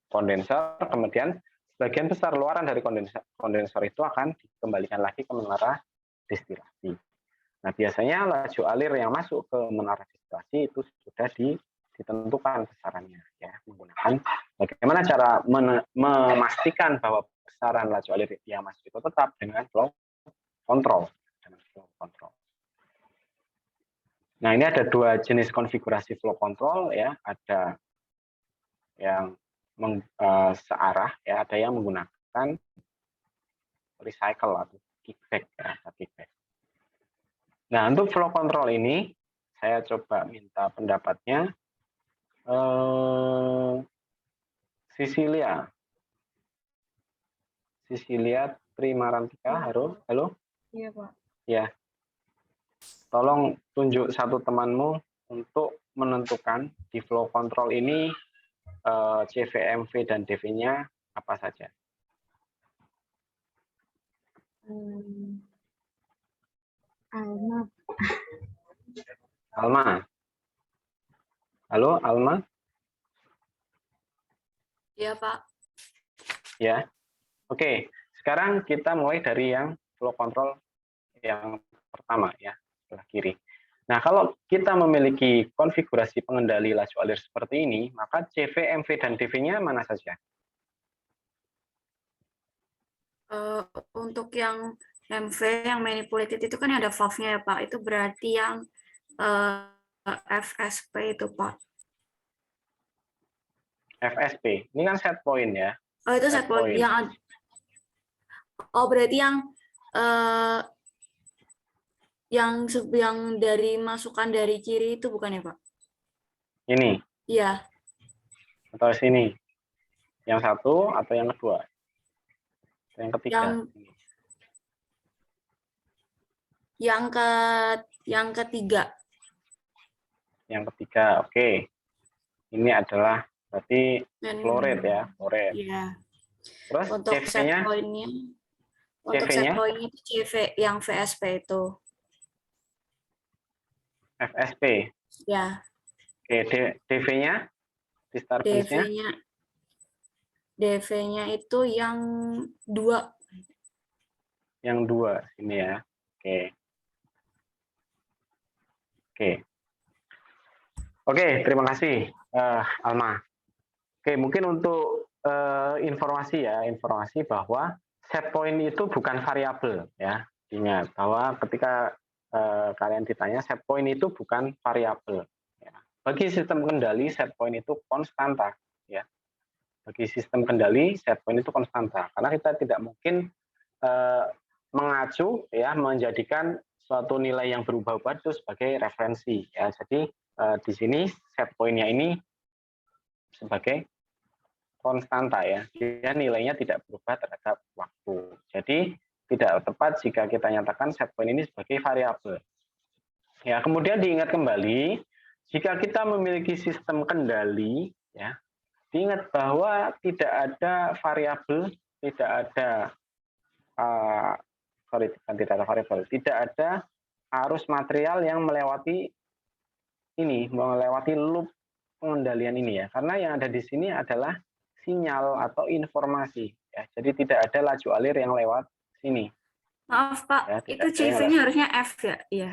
kondenser, kemudian sebagian besar luaran dari kondenser itu akan dikembalikan lagi ke menara distilasi. Nah, biasanya laju alir yang masuk ke menara distilasi itu sudah ditentukan besarannya ya, menggunakan bagaimana cara memastikan bahwa besaran laju alir yang masuk itu tetap dengan flow control. Nah, ini ada dua jenis konfigurasi flow control ya, ada yang searah ya, ada yang menggunakan recycle atau kickback ya, kickback. Nah, untuk flow control ini saya coba minta pendapatnya Sisilia Trimarantika. Halo? Iya, Pak. Ya. Tolong tunjuk satu temanmu untuk menentukan di flow control ini CVMV dan DV-nya apa saja. Alma. Halo, Alma? Iya, Pak. Ya. Oke, sekarang kita mulai dari yang flow control yang pertama ya, sebelah kiri. Nah, kalau kita memiliki konfigurasi pengendali laju alir seperti ini, maka CV, MV, dan DV-nya mana saja? Untuk yang MV, yang manipulated itu kan ada valve-nya ya, Pak. Itu berarti yang FSP itu, Pak. FSP, ini kan set point ya. Oh, itu set point. Berarti yang dari masukan dari kiri itu bukan ya, Pak? Ini? Iya. Atau sini? Yang satu atau yang kedua? Yang ketiga? Yang ketiga. Yang ketiga, oke. Ini adalah berarti flow rate ya, flow rate. Iya. Terus Untuk set CV-nya, point-nya, untuk set CV-nya, point-nya itu CV yang VSP itu. FSP. Ya, Oke, DV-nya, disturbance-nya, DV-nya DV-nya itu yang 2. yang 2 sini ya. Oke. Oke. Oke, terima kasih, Alma. Oke, mungkin untuk informasi ya, informasi bahwa set point itu bukan variabel ya. Ingat bahwa ketika kalian ditanya set point itu bukan variabel. Ya. Bagi sistem kendali set point itu konstanta ya. Bagi sistem kendali set point itu konstanta karena kita tidak mungkin mengacu ya menjadikan suatu nilai yang berubah-ubah itu sebagai referensi ya. Jadi di sini set point-nya ini sebagai konstanta ya, dia nilainya tidak berubah terhadap waktu. Jadi tidak tepat jika kita nyatakan set point ini sebagai variabel. Ya, kemudian diingat kembali jika kita memiliki sistem kendali ya, diingat bahwa tidak ada variabel, tidak ada tidak ada variabel, tidak ada arus material yang melewati loop pengendalian ini ya. Karena yang ada di sini adalah sinyal atau informasi ya. Jadi tidak ada laju alir yang lewat sini. Maaf Pak, Ya, itu CV-nya harusnya F ya? Iya.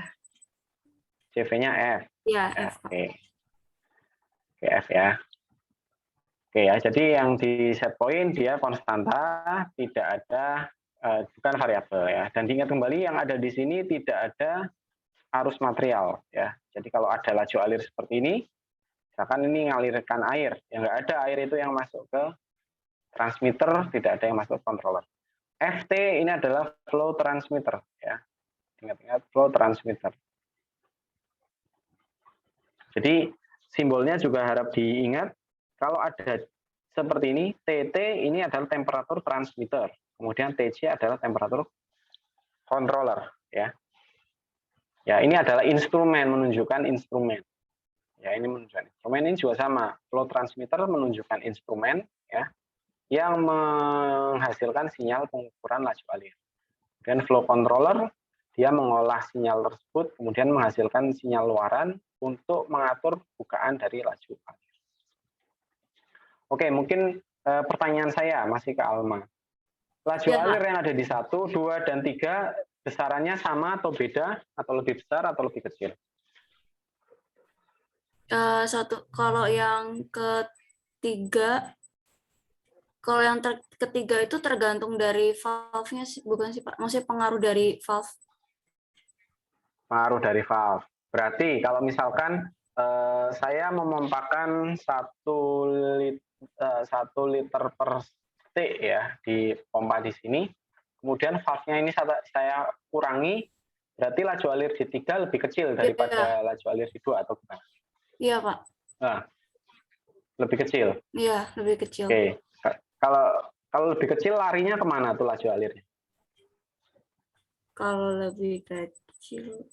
CV-nya F. Iya, Ya, F. Pak. Oke, F ya. Oke ya, jadi yang di set point dia konstanta, tidak ada bukan variabel ya. Dan diingat kembali yang ada di sini tidak ada arus material ya. Jadi kalau ada laju alir seperti ini, misalkan ini ngalirkan air, yang nggak ada air itu yang masuk ke transmitter, tidak ada yang masuk ke controller. FT ini adalah flow transmitter ya. Ingat-ingat flow transmitter. Jadi simbolnya juga harap diingat kalau ada seperti ini, TT ini adalah temperatur transmitter, kemudian TC adalah temperatur controller ya. Ya, ini adalah instrumen, menunjukkan instrumen. Ya, ini menunjukkan instrumen, ini juga sama. Flow transmitter menunjukkan instrumen ya yang menghasilkan sinyal pengukuran laju alir. Dan flow controller dia mengolah sinyal tersebut kemudian menghasilkan sinyal luaran untuk mengatur bukaan dari laju alir. Oke, mungkin pertanyaan saya masih ke Alma. Laju Ya, alir yang ada di 1, 2, dan 3 besarannya sama atau beda, atau lebih besar atau lebih kecil? Kalau yang ketiga, kalau yang ketiga itu tergantung dari valve-nya sih, bukan sih Pak? Maksudnya pengaruh dari valve. Pengaruh dari valve. Berarti kalau misalkan saya memompakan 1 liter per detik ya di pompa di sini, kemudian valve-nya ini saya kurangi, berarti laju alir di 3 lebih kecil daripada laju alir di 2 atau gimana? Iya Pak. Nah, lebih kecil. Iya, lebih kecil. Oke. Kalau lebih kecil larinya kemana tuh laju alirnya? Kalau lebih kecil,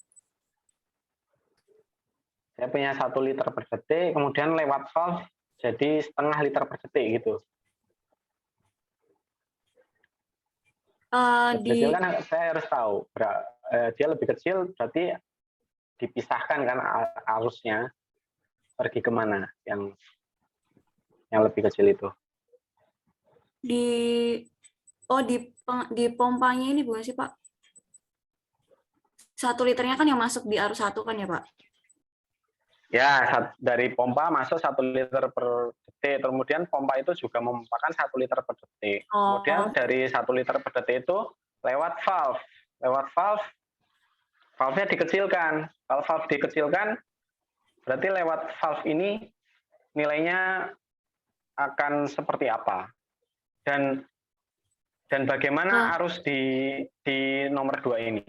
Saya punya 1 liter per detik, kemudian lewat valve jadi setengah liter per detik gitu. Kecil kan saya harus tahu, dia lebih kecil berarti dipisahkan kan arusnya pergi kemana yang lebih kecil itu. di pompanya ini bukan sih Pak? 1 liternya kan yang masuk di arus 1 kan ya Pak? Ya, dari pompa masuk 1 liter per detik, kemudian pompa itu juga memompakan 1 liter per detik. Kemudian dari 1 liter per detik itu lewat valve. Lewat valve-nya dikecilkan. Kalau valve dikecilkan, berarti lewat valve ini nilainya akan seperti apa? Dan bagaimana arus di nomor 2 ini?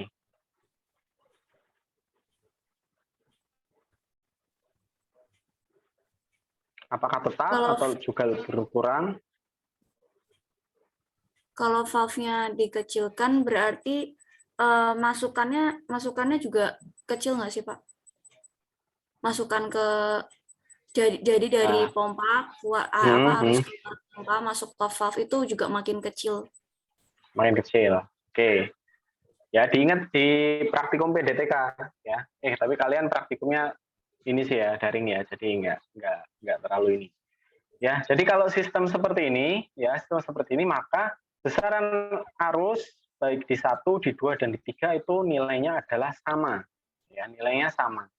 Apakah tetap atau juga berkurang? Kalau valve-nya dikecilkan berarti masukannya juga kecil nggak sih Pak? Masukan ke jadi dari Nah, pompa keluar harus keluar pompa masuk ke valve itu juga makin kecil. makin kecil. Oke. Ya, diingat di praktikum PDTK ya. Tapi kalian praktikumnya ini sih ya, daring ya. Jadi nggak terlalu ini. Ya, jadi kalau sistem seperti ini, maka besaran arus baik di 1, di 2 dan di 3 itu nilainya adalah sama. Ya, nilainya sama.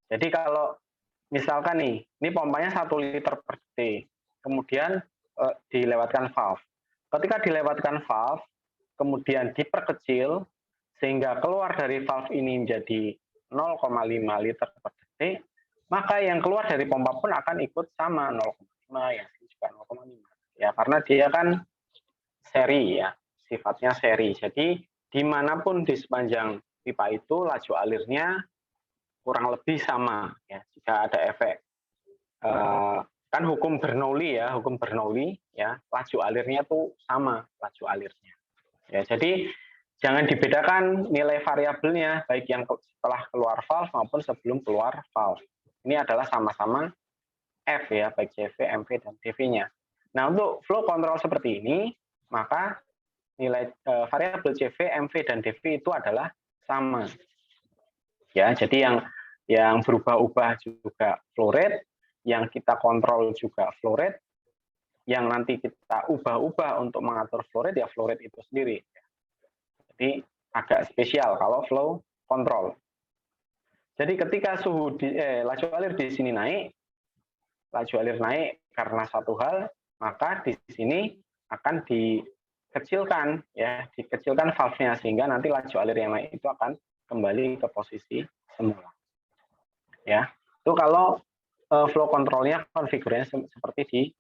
Jadi kalau misalkan nih, ini pompanya 1 liter per detik, kemudian dilewatkan valve. Ketika dilewatkan valve, kemudian diperkecil sehingga keluar dari valve ini menjadi 0,5 liter per detik, maka yang keluar dari pompa pun akan ikut sama 0,5, yang juga 0,5. Ya, karena dia kan seri ya, sifatnya seri. Jadi dimanapun di sepanjang pipa itu laju alirnya kurang lebih sama ya. Jika ada efek kan hukum Bernoulli ya, laju alirnya tuh sama laju alirnya. Ya, jadi jangan dibedakan nilai variabelnya, baik yang setelah keluar valve maupun sebelum keluar valve. Ini adalah sama-sama F ya, baik CV, MV, dan DV-nya. Nah, untuk flow control seperti ini, maka nilai variabel CV, MV, dan DV itu adalah sama. Ya, jadi yang berubah-ubah juga flow rate, yang kita kontrol juga flow rate, yang nanti kita ubah-ubah untuk mengatur flow rate, ya flow rate itu sendiri. Jadi agak spesial kalau flow control. Jadi ketika laju alir di sini naik, laju alir naik karena satu hal, maka di sini akan dikecilkan valve-nya sehingga nanti laju alir yang naik itu akan kembali ke posisi semula. Ya, itu kalau flow controlnya konfigurasinya seperti di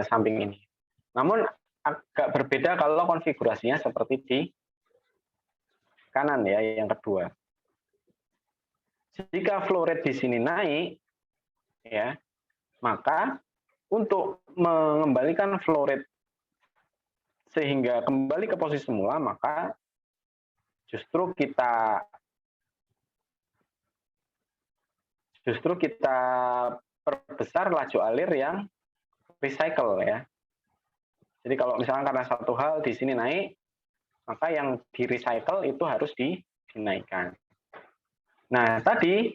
samping ini. Namun agak berbeda kalau konfigurasinya seperti di kanan ya, yang kedua. Jika flow rate di sini naik, ya, maka untuk mengembalikan flow rate sehingga kembali ke posisi semula, maka justru kita perbesar laju alir yang recycle ya. Jadi kalau misalkan karena satu hal di sini naik, maka yang di recycle itu harus dinaikkan. Nah, tadi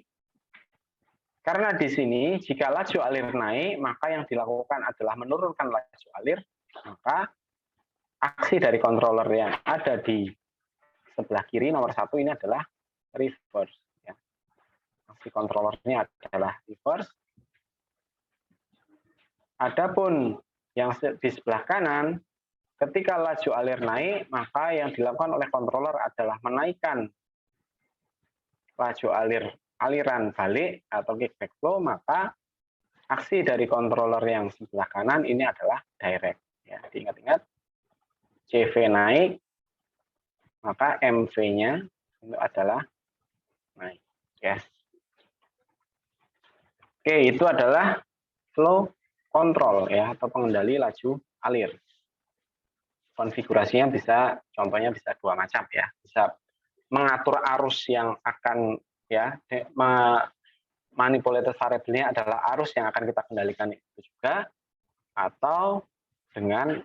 karena di sini jika laju alir naik, maka yang dilakukan adalah menurunkan laju alir, maka aksi dari controller yang ada di sebelah kiri nomor 1 ini adalah reverse. Ya. Aksi controllernya adalah reverse. Adapun yang di sebelah kanan, ketika laju alir naik, maka yang dilakukan oleh controller adalah menaikkan laju aliran balik atau kickback flow, maka aksi dari controller yang sebelah kanan ini adalah direct. Ya, diingat-ingat, CV naik, maka MV-nya itu adalah naik. Yes. Oke, itu adalah flow control ya, atau pengendali laju alir. Konfigurasinya contohnya bisa dua macam ya. Bisa mengatur arus yang akan ya, manipulated variable-nya adalah arus yang akan kita kendalikan itu juga, atau dengan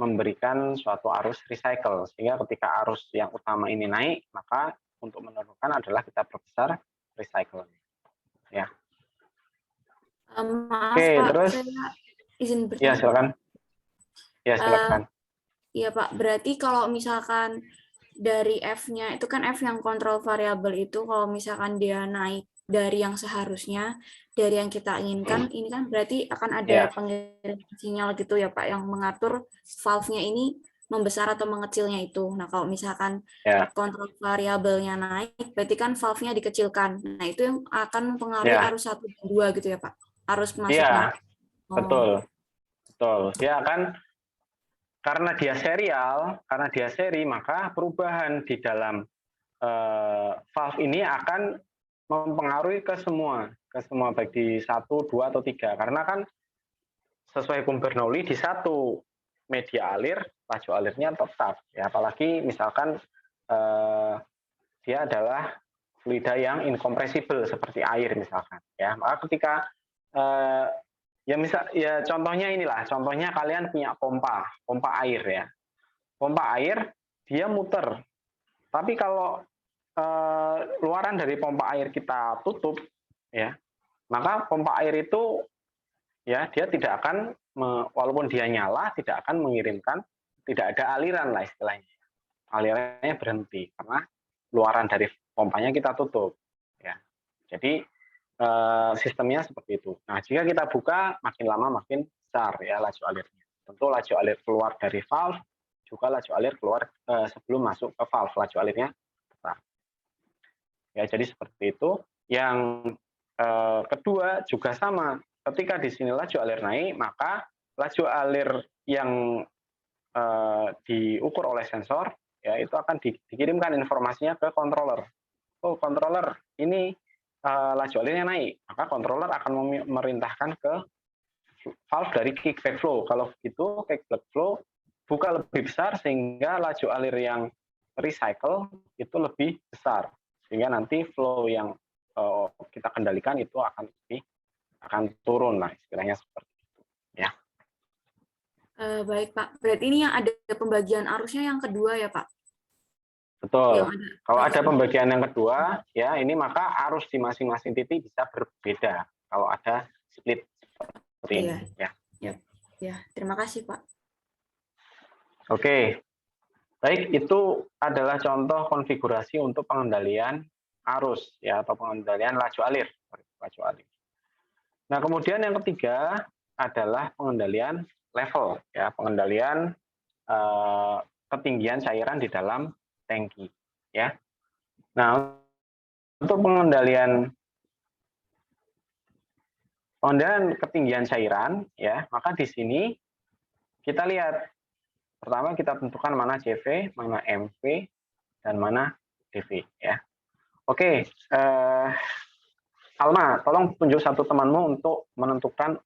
memberikan suatu arus recycle, sehingga ketika arus yang utama ini naik, maka untuk menurunkan adalah kita perbesar recycle. Ya. Maaf Oke, Pak, terus saya izin bertanya. ya silakan. Ya silakan. Iya Pak, berarti kalau misalkan dari F-nya, itu kan F yang kontrol variabel itu, kalau misalkan dia naik dari yang seharusnya, dari yang kita inginkan, ini kan berarti akan ada pengirim sinyal gitu ya Pak, yang mengatur valve-nya ini membesar atau mengecilnya itu. Nah kalau misalkan kontrol variabelnya naik, berarti kan valve-nya dikecilkan. Nah itu yang akan mempengaruhi arus 1 dan 2 gitu ya Pak, arus masuknya. Iya, betul. Ya kan, karena dia seri, maka perubahan di dalam valve ini akan mempengaruhi ke semua baik di 1, 2, atau 3. Karena kan sesuai hukum Bernoulli di satu media alir, laju alirnya tetap. Ya, apalagi misalkan dia adalah fluida yang incompressible seperti air misalkan, ya. Maka ketika ya contohnya inilah, contohnya kalian punya pompa air ya. Pompa air dia muter. Tapi kalau luaran dari pompa air kita tutup ya, maka pompa air itu ya dia tidak akan walaupun dia nyala tidak akan mengirimkan, tidak ada aliran lah istilahnya. Alirannya berhenti karena luaran dari pompanya kita tutup ya. Jadi sistemnya seperti itu. Nah, jika kita buka makin lama makin besar ya laju alirnya. Tentu laju alir keluar dari valve juga laju alir keluar sebelum masuk ke valve, laju alirnya besar. Ya, jadi seperti itu. Yang kedua juga sama. Ketika di sini laju alir naik, maka laju alir yang diukur oleh sensor ya itu akan dikirimkan informasinya ke controller. Oh, controller ini laju alirnya naik, maka controller akan memerintahkan ke valve dari kickback flow. Kalau begitu kickback flow buka lebih besar sehingga laju alir yang recycle itu lebih besar, sehingga nanti flow yang kita kendalikan itu akan turun lah istilahnya seperti itu ya. Baik Pak, berarti ini yang ada pembagian arusnya yang kedua ya Pak? Betul. Kalau ada pembagian yang kedua, ya ini maka arus di masing-masing titik bisa berbeda. Kalau ada split seperti ini, ya. Ya, terima kasih Pak. Oke, baik itu adalah contoh konfigurasi untuk pengendalian arus, ya atau pengendalian laju alir. Nah kemudian yang ketiga adalah pengendalian level, ya pengendalian ketinggian cairan di dalam tangki ya. Nah, untuk pengendalian ketinggian cairan ya, maka di sini kita lihat pertama kita tentukan mana CV, mana MV dan mana DV ya. Oke, Alma, tolong tunjuk satu temanmu untuk menentukan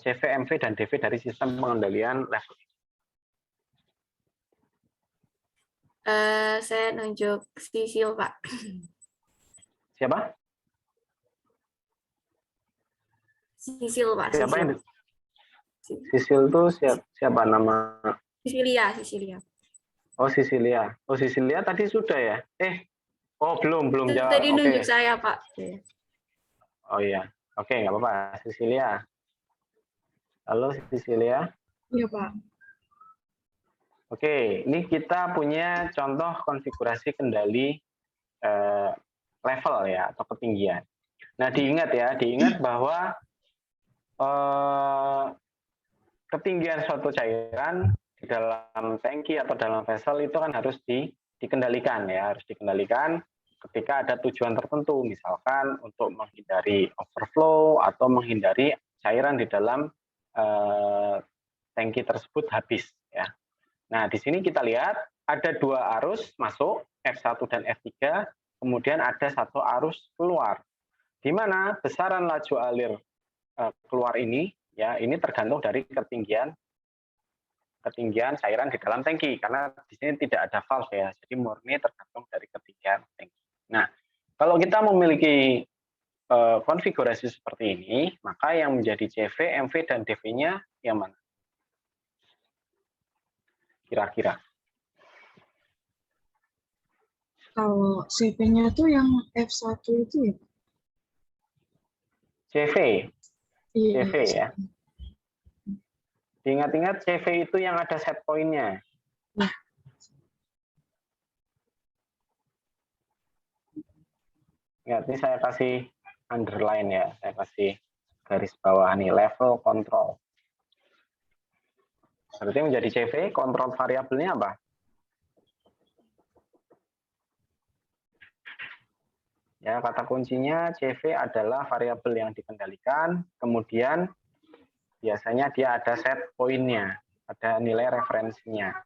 CV, MV dan DV dari sistem pengendalian level. Saya nunjuk Sisil, Pak. Siapa? Sisil, Pak. Siapa yang Sisil itu siapa nama? Sisilia. Oh, Sisilia. Oh, Sisilia tadi sudah ya? Oh, belum jawab. Tadi nunjuk saya, Pak. Oh iya. Oke, nggak apa-apa. Sisilia. Halo, Sisilia. Iya, Pak. Oke, ini kita punya contoh konfigurasi kendali level ya atau ketinggian. Nah, diingat bahwa ketinggian suatu cairan di dalam tangki atau dalam vessel itu kan harus dikendalikan ya, harus dikendalikan ketika ada tujuan tertentu, misalkan untuk menghindari overflow atau menghindari cairan di dalam tangki tersebut habis ya. Nah, di sini kita lihat ada dua arus masuk, F1 dan F3, kemudian ada satu arus keluar. Di mana besaran laju alir keluar ini, ya ini tergantung dari ketinggian cairan di dalam tangki, karena di sini tidak ada valve ya, jadi murni tergantung dari ketinggian tangki. Nah, kalau kita memiliki konfigurasi seperti ini, maka yang menjadi CV, MV, dan DV-nya yang mana? Kira-kira? Kalau CV-nya tuh yang F1 itu ya? CV? Iya. CV ya? Diingat-ingat CV itu yang ada set point-nya. Ya. Ingat, ini saya kasih underline ya, saya kasih garis bawah nih, level control. Berarti menjadi CV, kontrol variabelnya apa? Ya, kata kuncinya CV adalah variabel yang dikendalikan, kemudian biasanya dia ada set point-nya, ada nilai referensinya.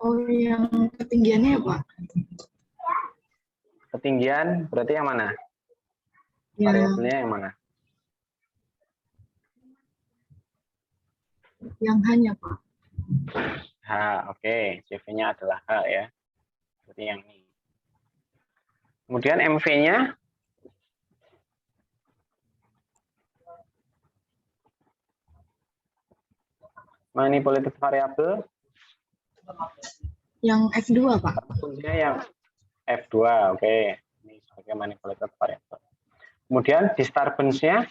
Oh, yang ketinggiannya ya, Pak? Ketinggian berarti yang mana? Ya. Variabelnya yang mana? Yang hanya, Pak. H, oke. CV-nya adalah H ya. seperti yang ini. Kemudian MV-nya manipulated variable, Yang F2, Pak. fungsinya yang F2, oke. Ini sebagai manipulated variable. Kemudian disturbance-nya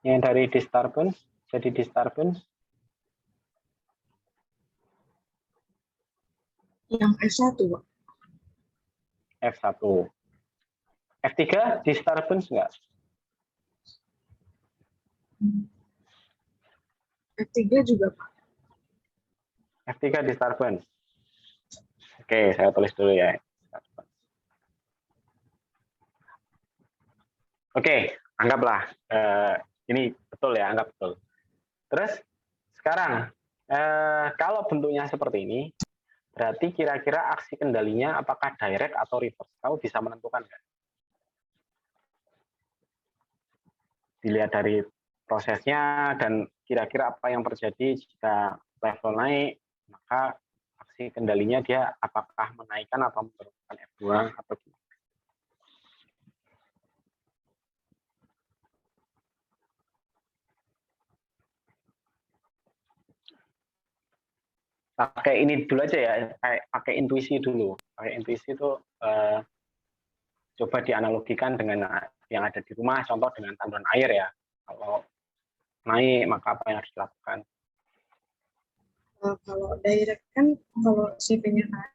yang dari disturbance jadi disturbance Yang F1, Pak. F1. F3 disturbance enggak? F3 juga, Pak. F3 disturbance. Oke, saya tulis dulu ya. Oke, anggaplah ini betul ya, anggap betul. Terus sekarang kalau bentuknya seperti ini, berarti kira-kira aksi kendalinya apakah direct atau reverse? Kamu bisa menentukan nggak? Dilihat dari prosesnya dan kira-kira apa yang terjadi jika level naik, maka aksi kendalinya dia apakah menaikkan atau menurunkan F2 atau gimana? Pakai ini dulu aja ya, pakai intuisi dulu. Pakai intuisi itu coba dianalogikan dengan yang ada di rumah, contoh dengan tandon air ya. Kalau naik, maka apa yang harus dilakukan? Kalau direct kan, kalau CV-nya naik,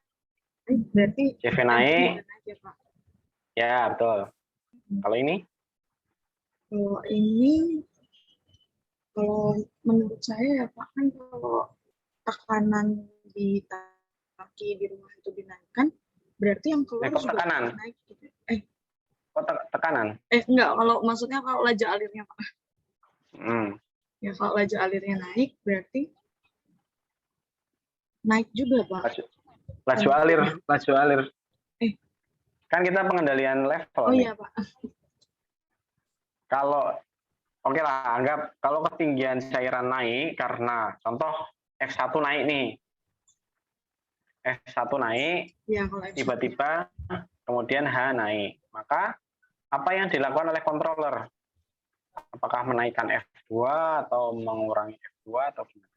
berarti CV naik, aja, Pak. ya betul. Kalau ini? Kalau ini, kalau menurut saya ya Pak, kan kalau tekanan di kaki di rumah itu dinaikkan, berarti yang keluar Kok juga tekanan? naik gitu. Kok tekanan? Enggak, kalau maksudnya kalau laju alirnya Pak. Ya kalau laju alirnya naik, berarti naik juga Pak. Laju alir. Kan kita pengendalian level Oh nih. iya Pak. Kalau oke lah, anggap kalau ketinggian cairan naik karena contoh F1 naik nih. F1 naik, Ya, kalau F1. tiba-tiba kemudian H naik. Maka apa yang dilakukan oleh controller? Apakah menaikkan F2 atau mengurangi F2 atau gimana?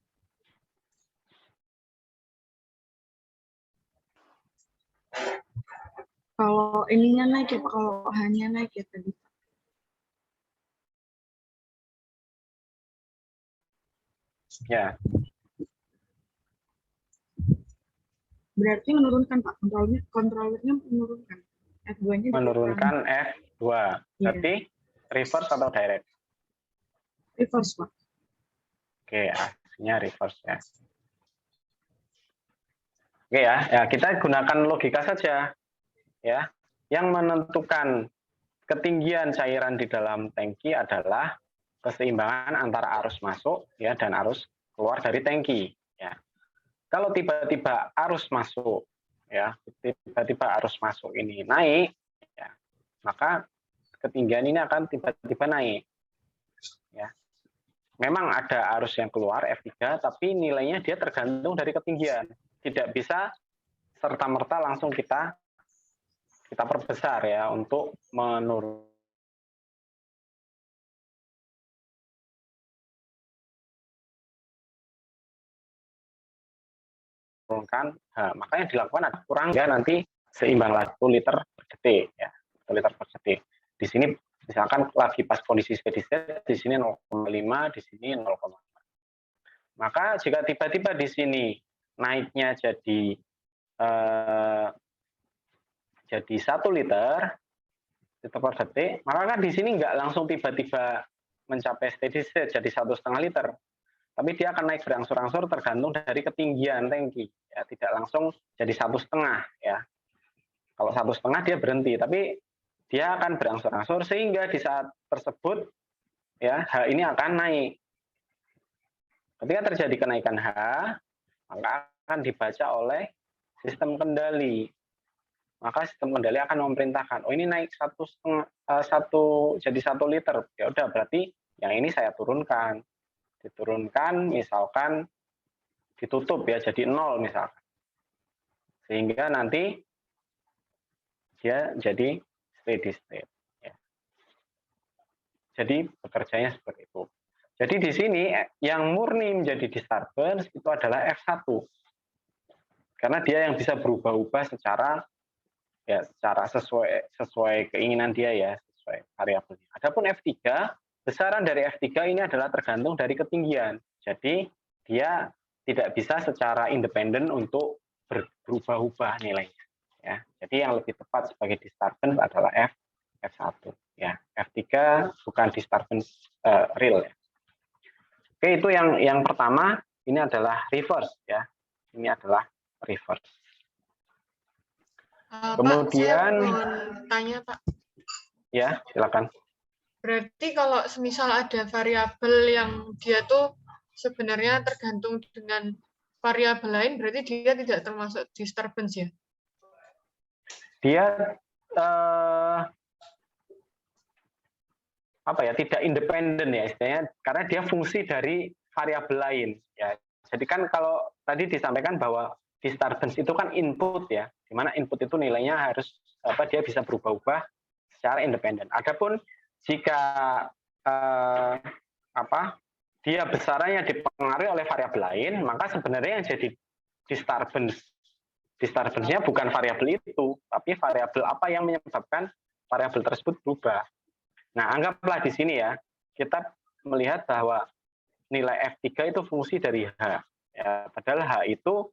Kalau ininya naik ya Pak, kalau hanya naik ya tadi. Ya, Berarti menurunkan Pak, kontrolernya menurunkan. F2-nya menurunkan F2. Berarti reverse atau direct? Reverse Pak. Oke, aslinya reverse ya. Oke ya, kita gunakan logika saja. Ya, yang menentukan ketinggian cairan di dalam tangki adalah keseimbangan antara arus masuk ya dan arus keluar dari tangki. Ya. Kalau tiba-tiba arus masuk, ya tiba-tiba arus masuk ini naik, ya, maka ketinggian ini akan tiba-tiba naik. Ya. Memang ada arus yang keluar F3, tapi nilainya dia tergantung dari ketinggian. Tidak bisa serta-merta langsung kita perbesar ya untuk menurunkan makanya dilakukan ada kurang ya nanti seimbang lagi 1 liter per detik ya 1 liter per detik. Di sini misalkan lagi pas kondisi steady state di sini 0,5 di sini 0,5. Maka jika tiba-tiba di sini naiknya jadi 1 liter per detik, maka kan di sini nggak langsung tiba-tiba mencapai steady state jadi 1,5 liter, tapi dia akan naik berangsur-angsur tergantung dari ketinggian tangki, ya tidak langsung jadi 1,5 ya. Kalau 1,5 dia berhenti, tapi dia akan berangsur-angsur sehingga di saat tersebut ya H ini akan naik. Ketika terjadi kenaikan H, maka akan dibaca oleh sistem kendali. maka sistem kendali akan memerintahkan, oh ini naik 1 jadi 1 liter, ya udah berarti yang ini saya turunkan, misalkan ditutup ya jadi 0 misalkan, sehingga nanti dia jadi steady state. Ya. Jadi bekerjanya seperti itu. Jadi di sini yang murni menjadi disturbance itu adalah F1, karena dia yang bisa berubah-ubah secara sesuai keinginan dia ya, sesuai variabelnya. Adapun F3, besaran dari F3 ini adalah tergantung dari ketinggian. Jadi dia tidak bisa secara independen untuk berubah-ubah nilainya. Ya, jadi yang lebih tepat sebagai disturbance adalah F1. Ya, F3 bukan disturbance real. Ya. Oke, itu yang pertama. Ini adalah reverse ya. Ini adalah reverse. Kemudian, Pak, saya mohon tanya, Pak. Ya, silakan. Berarti kalau semisal ada variabel yang dia tuh sebenarnya tergantung dengan variabel lain, berarti dia tidak termasuk disturbance ya? Dia tidak independen ya istilahnya, karena dia fungsi dari variabel lain ya. Jadi kan kalau tadi disampaikan bahwa disturbance itu kan input ya, di mana input itu nilainya harus dia bisa berubah-ubah secara independen. Adapun jika dia besarannya dipengaruhi oleh variabel lain, maka sebenarnya yang jadi disturbance-nya bukan variabel itu, tapi variabel apa yang menyebabkan variabel tersebut berubah. Nah, anggaplah di sini ya, kita melihat bahwa nilai F3 itu fungsi dari H. Ya, padahal H itu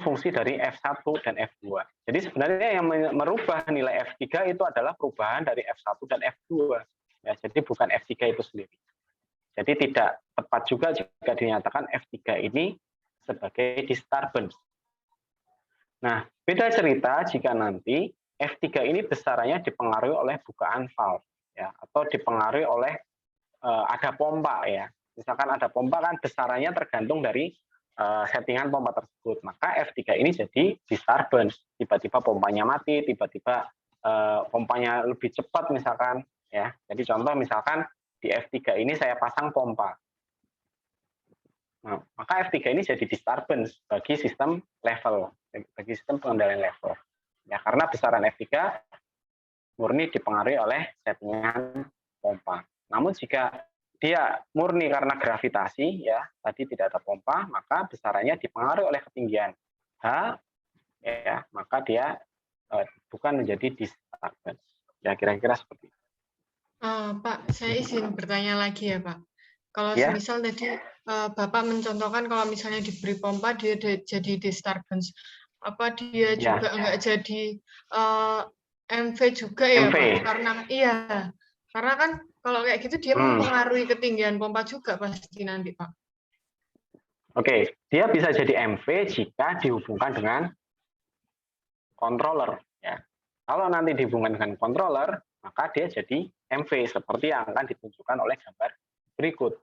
fungsi dari F1 dan F2. Jadi sebenarnya yang merubah nilai F3 itu adalah perubahan dari F1 dan F2. Ya, jadi bukan F3 itu sendiri. Jadi tidak tepat juga jika dinyatakan F3 ini sebagai disturbance. Nah, beda cerita jika nanti F3 ini besarannya dipengaruhi oleh bukaan valve ya, atau dipengaruhi oleh ada pompa ya. Misalkan ada pompa kan besarannya tergantung dari settingan pompa tersebut. Maka F3 ini jadi disturbance. Tiba-tiba pompanya mati, tiba-tiba pompanya lebih cepat misalkan ya. Jadi contoh misalkan di F3 ini saya pasang pompa. Nah, maka F3 ini jadi disturbance bagi sistem level, bagi sistem pengendalian level. Ya, karena besaran F3 murni dipengaruhi oleh settingan pompa. Namun jika dia murni karena gravitasi, ya tadi tidak ada pompa, maka besarannya dipengaruhi oleh ketinggian H, ya maka dia bukan menjadi disturbance. Ya kira-kira seperti itu. Pak, saya izin bertanya lagi ya Pak. Kalau Ya. misal tadi Bapak mencontohkan kalau misalnya diberi pompa dia jadi disturbance. Apa dia juga enggak jadi MV juga ya MV. Pak? Karena kan kalau kayak gitu dia mempengaruhi ketinggian pompa juga pasti nanti Pak. Oke, dia bisa jadi MV jika dihubungkan dengan controller. Ya. Kalau nanti dihubungkan dengan controller, maka dia jadi MV seperti yang akan ditunjukkan oleh gambar berikut.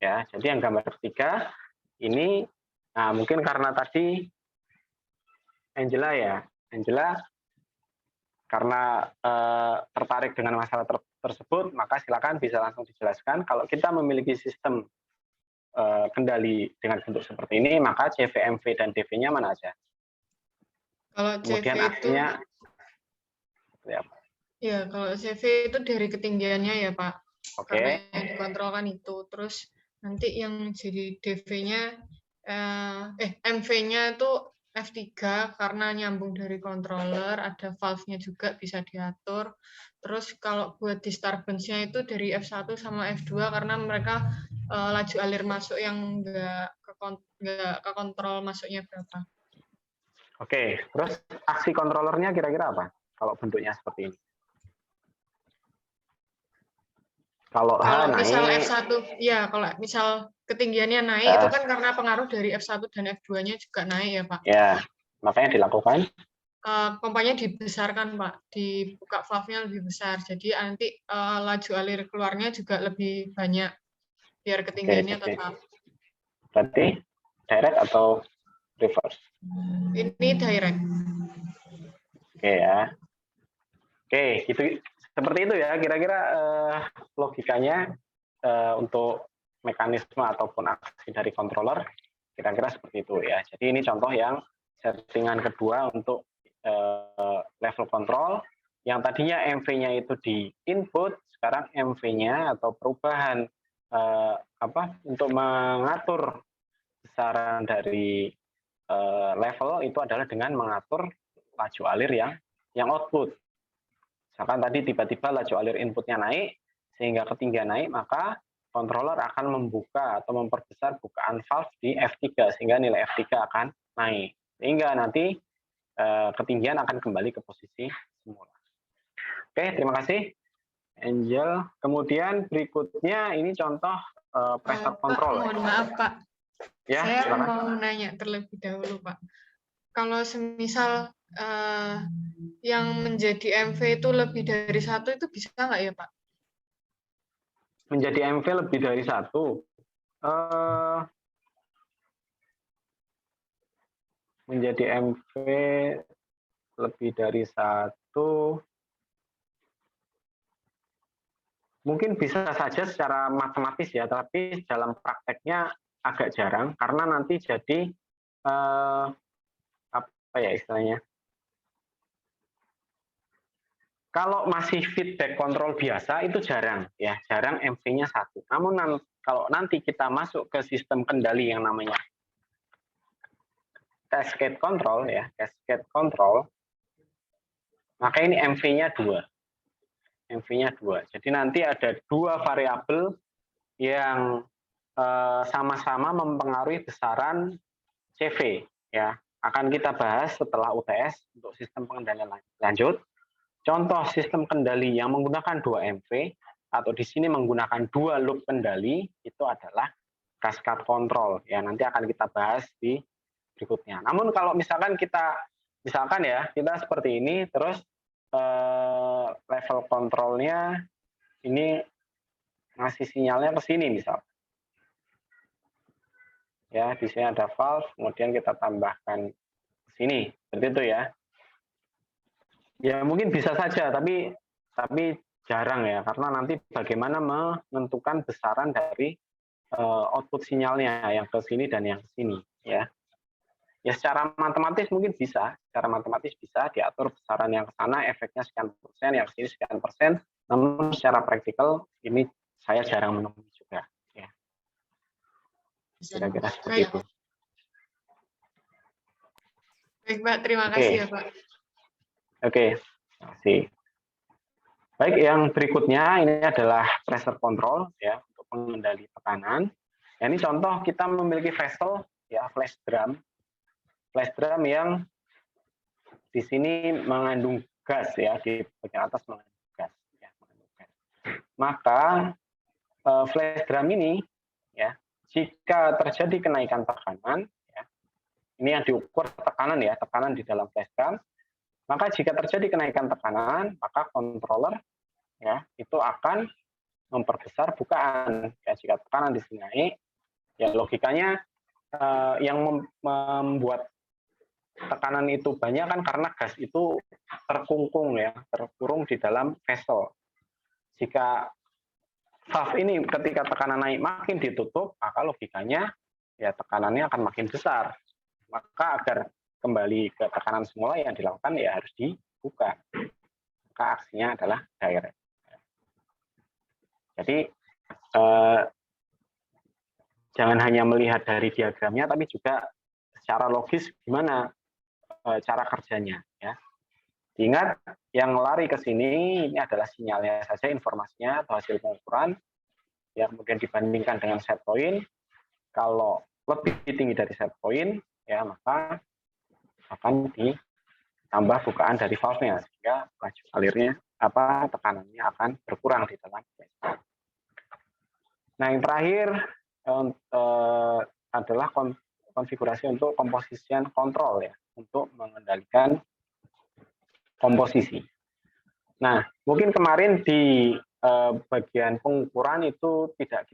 Ya, jadi yang gambar ketiga ini, nah mungkin karena tadi Angela karena tertarik dengan masalah tersebut, maka silakan bisa langsung dijelaskan. Kalau kita memiliki sistem kendali dengan bentuk seperti ini, maka CV, MV, dan DV-nya mana aja? Kalau kemudian CV aksinya itu, ya kalau CV itu dari ketinggiannya ya Pak. Oke. Karena yang dikontrolkan itu. Terus nanti yang jadi DV-nya, MV-nya itu F3 karena nyambung dari controller, ada valve-nya juga bisa diatur. Terus kalau buat disturbance-nya itu dari F1 sama F2 karena mereka laju alir masuk yang nggak ke kontrol masuknya berapa. Oke, terus aksi kontrolernya kira-kira apa? Kalau bentuknya seperti ini. Kalau misal naik, F1, ya kalau misal ketinggiannya naik itu kan karena pengaruh dari F1 dan F2-nya juga naik ya Pak. Ya, makanya dilakukan. Pompanya dibesarkan Pak, dibuka valve-nya lebih besar. Jadi nanti laju alir keluarnya juga lebih banyak biar ketinggiannya tetap. Berarti direct atau reverse? Ini direct. Oke ya. Oke, gitu seperti itu ya kira-kira logikanya untuk mekanisme ataupun aksi dari controller kira-kira seperti itu ya. Jadi ini contoh yang settingan kedua untuk level control yang tadinya MV-nya itu di input, sekarang MV-nya atau perubahan untuk mengatur besaran dari level itu adalah dengan mengatur laju alir yang output. Misalkan tadi tiba-tiba laju alir inputnya naik, sehingga ketinggian naik, maka controller akan membuka atau memperbesar bukaan valve di F3, sehingga nilai F3 akan naik. Sehingga nanti ketinggian akan kembali ke posisi semula. Oke, terima kasih, Angel. Kemudian berikutnya ini contoh pressure control. Pak, mohon maaf, Pak. Ya, Saya silakan. mau nanya terlebih dahulu, Pak. Kalau semisal yang menjadi MV itu lebih dari satu, itu bisa nggak ya, Pak? Menjadi MV lebih dari satu. Menjadi MV lebih dari satu, mungkin bisa saja secara matematis ya, tapi dalam prakteknya agak jarang, karena nanti jadi apa ya istilahnya, kalau masih feedback control biasa itu jarang ya, jarang MV-nya satu. Namun kalau nanti kita masuk ke sistem kendali yang namanya cascade control ya, cascade control, maka ini MV-nya dua. MV-nya dua. Jadi nanti ada dua variabel yang sama-sama mempengaruhi besaran CV ya. Akan kita bahas setelah UTS untuk sistem pengendalian lanjut. Contoh sistem kendali yang menggunakan 2 MV atau di sini menggunakan 2 loop kendali itu adalah cascade control ya, nanti akan kita bahas di berikutnya. Namun kalau misalkan kita seperti ini terus level kontrolnya ini ngasih sinyalnya ke sini misal. Ya, di sini ada valve, kemudian kita tambahkan ke sini, seperti itu ya. Ya mungkin bisa saja, tapi jarang ya, karena nanti bagaimana menentukan besaran dari output sinyalnya yang ke sini dan yang ke sini ya. Ya secara matematis mungkin bisa, secara matematis bisa diatur besaran yang ke sana efeknya sekian persen, yang ke sini sekian persen. Namun secara praktikal ini saya jarang menemui juga ya. Kira-kira seperti itu. Baik, Pak. Terima kasih ya, Pak. Oke, terima kasih. Baik, yang berikutnya ini adalah pressure control ya untuk pengendali tekanan. Ya, ini contoh kita memiliki vessel ya flash drum yang di sini mengandung gas ya, di bagian atas mengandung gas. Ya, maka flash drum ini ya jika terjadi kenaikan tekanan ya, ini yang diukur tekanan ya, tekanan di dalam flash drum. Maka jika terjadi kenaikan tekanan, maka controller ya itu akan memperbesar bukaan. Ya, jika tekanan di sini naik, ya logikanya yang membuat tekanan itu banyak kan karena gas itu terkungkung ya, terkurung di dalam vessel. Jika valve ini ketika tekanan naik makin ditutup, maka logikanya ya tekanannya akan makin besar. Maka agar kembali ke tekanan semula yang dilakukan ya harus dibuka. Maka aksinya adalah direct. Jadi jangan hanya melihat dari diagramnya, tapi juga secara logis gimana cara kerjanya. Ya. Ingat yang lari ke sini ini adalah sinyalnya saja, informasinya atau hasil pengukuran. Ya, kemudian dibandingkan dengan set point, kalau lebih tinggi dari set point, ya maka akan ditambah bukaan dari valve-nya sehingga laju alirnya tekanannya akan berkurang di dalam. Nah, yang terakhir adalah konfigurasi untuk composition control ya, untuk mengendalikan komposisi. Nah, mungkin kemarin di bagian pengukuran itu tidak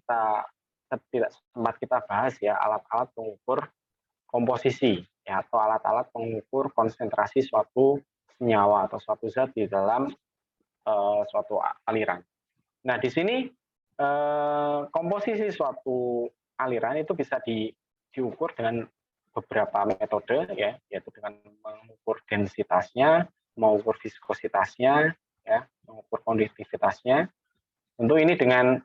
sempat kita bahas ya alat-alat pengukur komposisi ya, atau alat-alat pengukur konsentrasi suatu senyawa atau suatu zat di dalam suatu aliran. Nah, di sini komposisi suatu aliran itu bisa diukur dengan beberapa metode, ya, yaitu dengan mengukur densitasnya, mengukur viskositasnya, ya, mengukur konduktivitasnya. Tentu ini dengan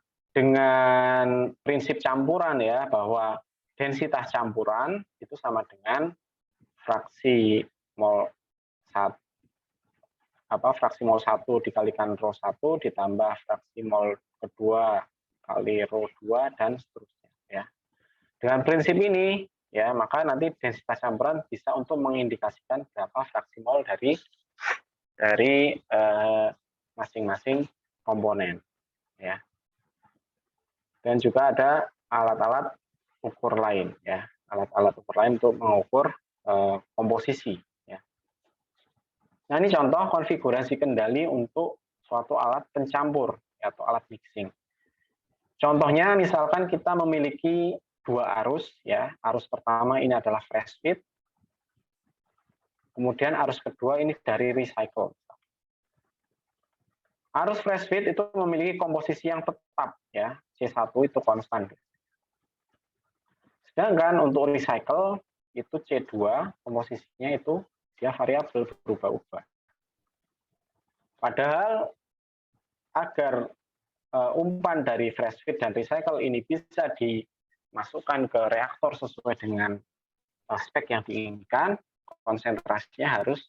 prinsip campuran, ya, bahwa densitas campuran itu sama dengan fraksi mol 1 fraksi mol 1 dikalikan rho 1 ditambah fraksi mol kedua kali rho 2 dan seterusnya, ya. Dengan prinsip ini, ya, maka nanti densitas campuran bisa untuk mengindikasikan berapa fraksi mol dari masing-masing komponen, ya. Dan juga ada alat-alat ukur lain, ya, alat-alat ukur lain untuk mengukur komposisi. Nah, ini contoh konfigurasi kendali untuk suatu alat pencampur atau alat mixing. Contohnya misalkan kita memiliki 2 arus, ya. Arus pertama ini adalah fresh feed. Kemudian arus kedua ini dari recycle. Arus fresh feed itu memiliki komposisi yang tetap, ya. C1 itu konstan. Sedangkan untuk recycle itu C2 komposisinya itu dia variabel, berubah-ubah. Padahal agar umpan dari fresh feed dan recycle ini bisa dimasukkan ke reaktor sesuai dengan spek yang diinginkan, konsentrasinya harus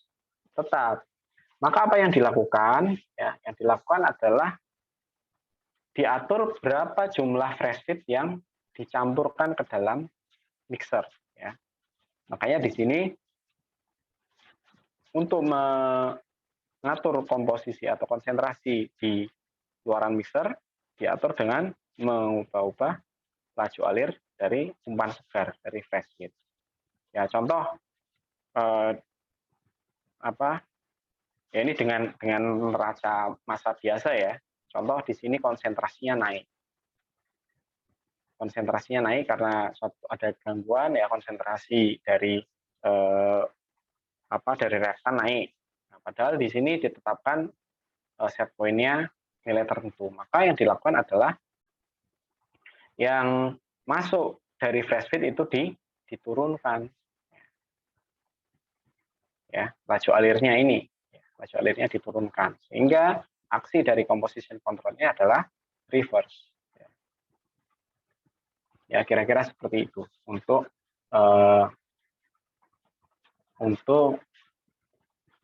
tetap. Maka apa yang dilakukan? Ya, yang dilakukan adalah diatur berapa jumlah fresh feed yang dicampurkan ke dalam mixer. Ya. Makanya di sini untuk mengatur komposisi atau konsentrasi di luaran mixer diatur dengan mengubah-ubah laju alir dari umpan segar dari fresh feed. Ya, contoh ya ini dengan neraca massa biasa, ya. Contoh di sini konsentrasinya naik. Konsentrasinya naik karena ada gangguan, ya, konsentrasi dari dari reaktan naik. Nah, padahal di sini ditetapkan set point-nya nilai tertentu. Maka yang dilakukan adalah yang masuk dari fresh feed itu diturunkan. Ya, laju alirnya ini. Laju alirnya diturunkan. Sehingga aksi dari composition control-nya adalah reverse. Ya, kira-kira seperti itu untuk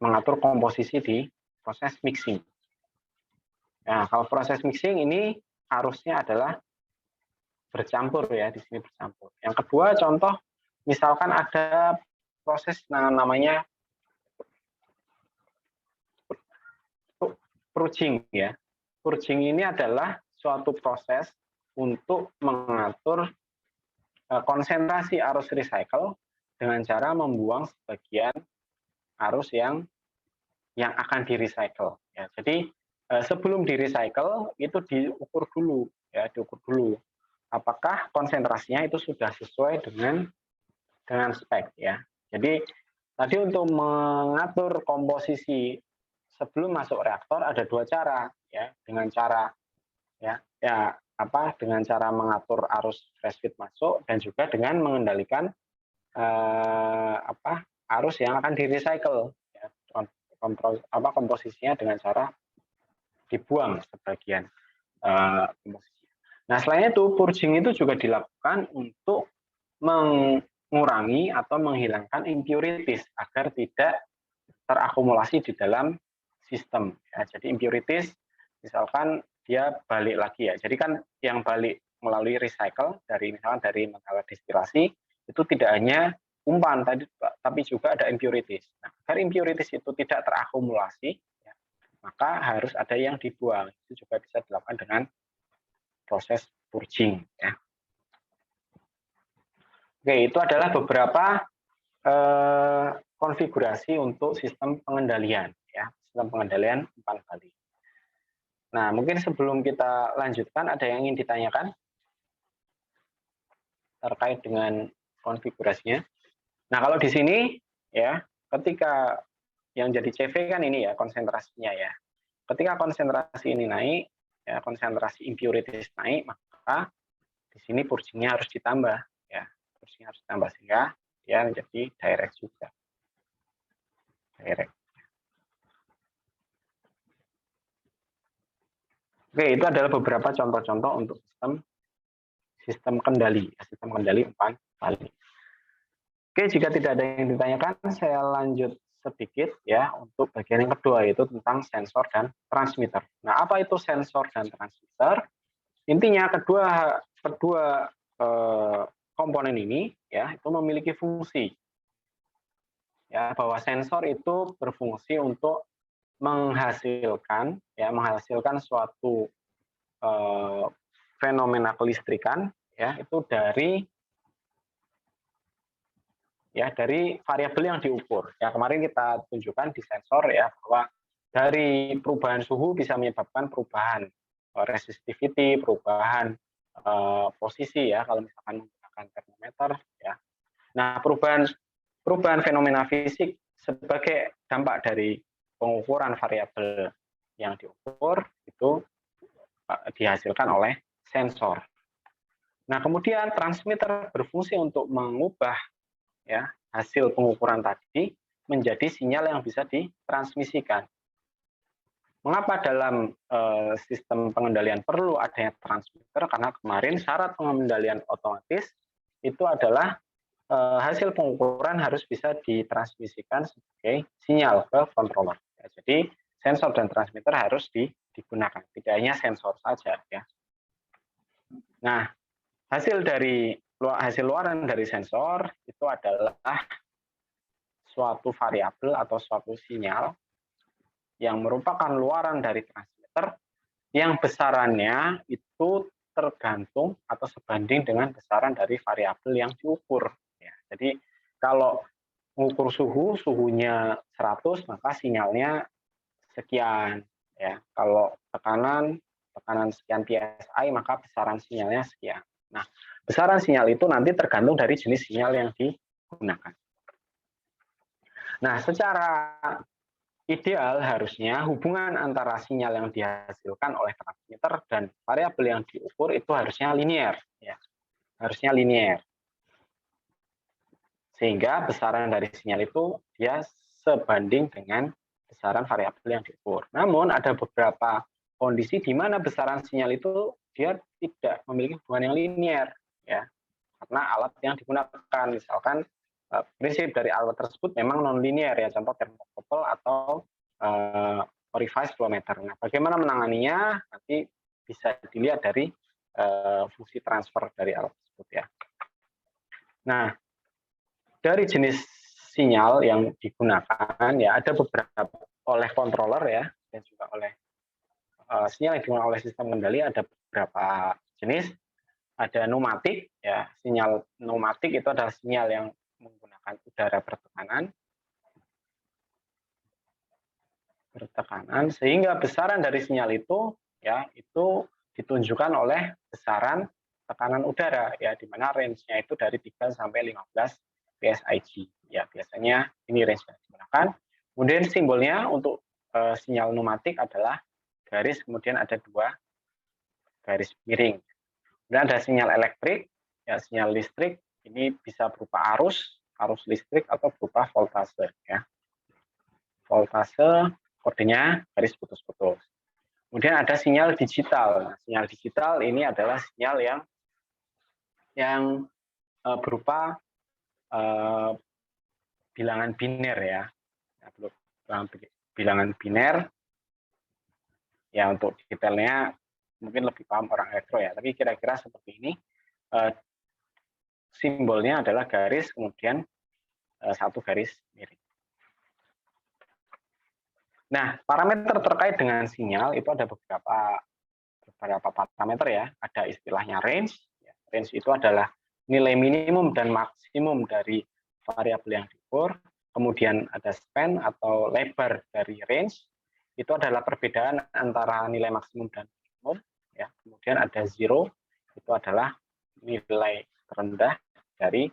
mengatur komposisi di proses mixing. Nah, kalau proses mixing ini arusnya adalah bercampur, ya, di sini bercampur. Yang kedua, contoh misalkan ada proses namanya purging, ya. Purging ini adalah suatu proses untuk mengatur konsentrasi arus recycle dengan cara membuang sebagian arus yang akan di-recycle. Ya, jadi sebelum di-recycle itu diukur dulu, ya, diukur dulu apakah konsentrasinya itu sudah sesuai dengan spek, ya. Jadi tadi untuk mengatur komposisi sebelum masuk reaktor ada 2 cara, ya, dengan cara dengan cara mengatur arus fresh feed masuk dan juga dengan mengendalikan arus yang akan di-recycle, ya. Komposisinya dengan cara dibuang sebagian komposisi. Nah, selain itu purging itu juga dilakukan untuk mengurangi atau menghilangkan impurities agar tidak terakumulasi di dalam sistem. Ya, jadi impurities misalkan dia balik lagi, ya. Jadi kan yang balik melalui recycle misalkan dari mengalir destilasi itu tidak hanya umpan tadi, tapi juga ada impurities. Nah, agar impurities itu tidak terakumulasi, ya, maka harus ada yang dibuang. Itu juga bisa dilakukan dengan proses purging, ya. Oke, itu adalah beberapa konfigurasi untuk sistem pengendalian, ya, sistem pengendalian umpan balik. Nah, mungkin sebelum kita lanjutkan, ada yang ingin ditanyakan terkait dengan konfigurasinya. Nah, kalau di sini, ya, ketika yang jadi CV kan ini ya konsentrasinya ya. Ketika konsentrasi ini naik, ya konsentrasi impurities naik, maka di sini purging-nya harus ditambah ya. Purging harus ditambah sehingga dia menjadi direct juga. Direct. Oke, itu adalah beberapa contoh-contoh untuk sistem kendali umpan balik. Oke, jika tidak ada yang ditanyakan, saya lanjut sedikit ya untuk bagian yang kedua, yaitu tentang sensor dan transmitter. Nah, apa itu sensor dan transmitter? Intinya kedua komponen ini ya itu memiliki fungsi. Ya, bahwa sensor itu berfungsi untuk menghasilkan suatu fenomena kelistrikan ya itu dari variabel yang diukur. Ya, kemarin kita tunjukkan di sensor ya bahwa dari perubahan suhu bisa menyebabkan perubahan resistivity, perubahan posisi ya kalau misalkan menggunakan termometer ya. Nah, perubahan fenomena fisik sebagai dampak dari pengukuran variabel yang diukur itu dihasilkan oleh sensor. Nah, kemudian transmitter berfungsi untuk mengubah ya hasil pengukuran tadi menjadi sinyal yang bisa ditransmisikan. Mengapa dalam sistem pengendalian perlu adanya transmitter? Karena kemarin syarat pengendalian otomatis itu adalah hasil pengukuran harus bisa ditransmisikan sebagai sinyal ke controller. Ya, jadi sensor dan transmitter harus digunakan, tidak hanya sensor saja ya. Nah, hasil luaran dari sensor itu adalah suatu variabel atau suatu sinyal yang merupakan luaran dari transmitter yang besarannya itu tergantung atau sebanding dengan besaran dari variabel yang diukur. Ya, jadi kalau mengukur suhunya 100 maka sinyalnya sekian. Ya, kalau tekanan sekian PSI maka besaran sinyalnya sekian. Nah, besaran sinyal itu nanti tergantung dari jenis sinyal yang digunakan. Nah, secara ideal harusnya hubungan antara sinyal yang dihasilkan oleh transmitter dan variabel yang diukur itu harusnya linear, ya. Harusnya linear. Sehingga besaran dari sinyal itu dia sebanding dengan besaran variabel yang diukur. Namun ada beberapa kondisi di mana besaran sinyal itu dia tidak memiliki hubungan yang linear, ya. Karena alat yang digunakan, misalkan prinsip dari alat tersebut memang non-linear ya, contoh termokouple atau orifice flow meter. Nah, bagaimana menanganinya nanti bisa dilihat dari fungsi transfer dari alat tersebut ya. Nah, dari jenis sinyal yang digunakan ya ada beberapa oleh controller ya dan juga oleh sinyal yang digunakan oleh sistem kendali ada beberapa jenis. Ada pneumatik ya, sinyal pneumatik itu adalah sinyal yang menggunakan udara bertekanan sehingga besaran dari sinyal itu ya itu ditunjukkan oleh besaran tekanan udara ya di mana range-nya itu dari 3 sampai 15 PSIG ya, biasanya ini range yang digunakan. Kemudian simbolnya untuk sinyal pneumatik adalah garis, kemudian ada 2 garis miring. Kemudian ada sinyal elektrik ya, sinyal listrik ini bisa berupa arus listrik atau berupa voltase ya. Voltase kodenya garis putus-putus. Kemudian ada sinyal digital. Nah, sinyal digital ini adalah sinyal yang berupa bilangan biner ya. Bilangan biner ya, untuk detailnya mungkin lebih paham orang elektro ya, tapi kira-kira seperti ini. Simbolnya adalah garis, kemudian 1 garis miring. Nah, parameter terkait dengan sinyal itu ada beberapa parameter ya. Ada istilahnya range. Range itu adalah nilai minimum dan maksimum dari variabel yang diukur. Kemudian ada span atau lebar dari range. Itu adalah perbedaan antara nilai maksimum dan minimum. Ya. Kemudian ada zero, itu adalah nilai terendah dari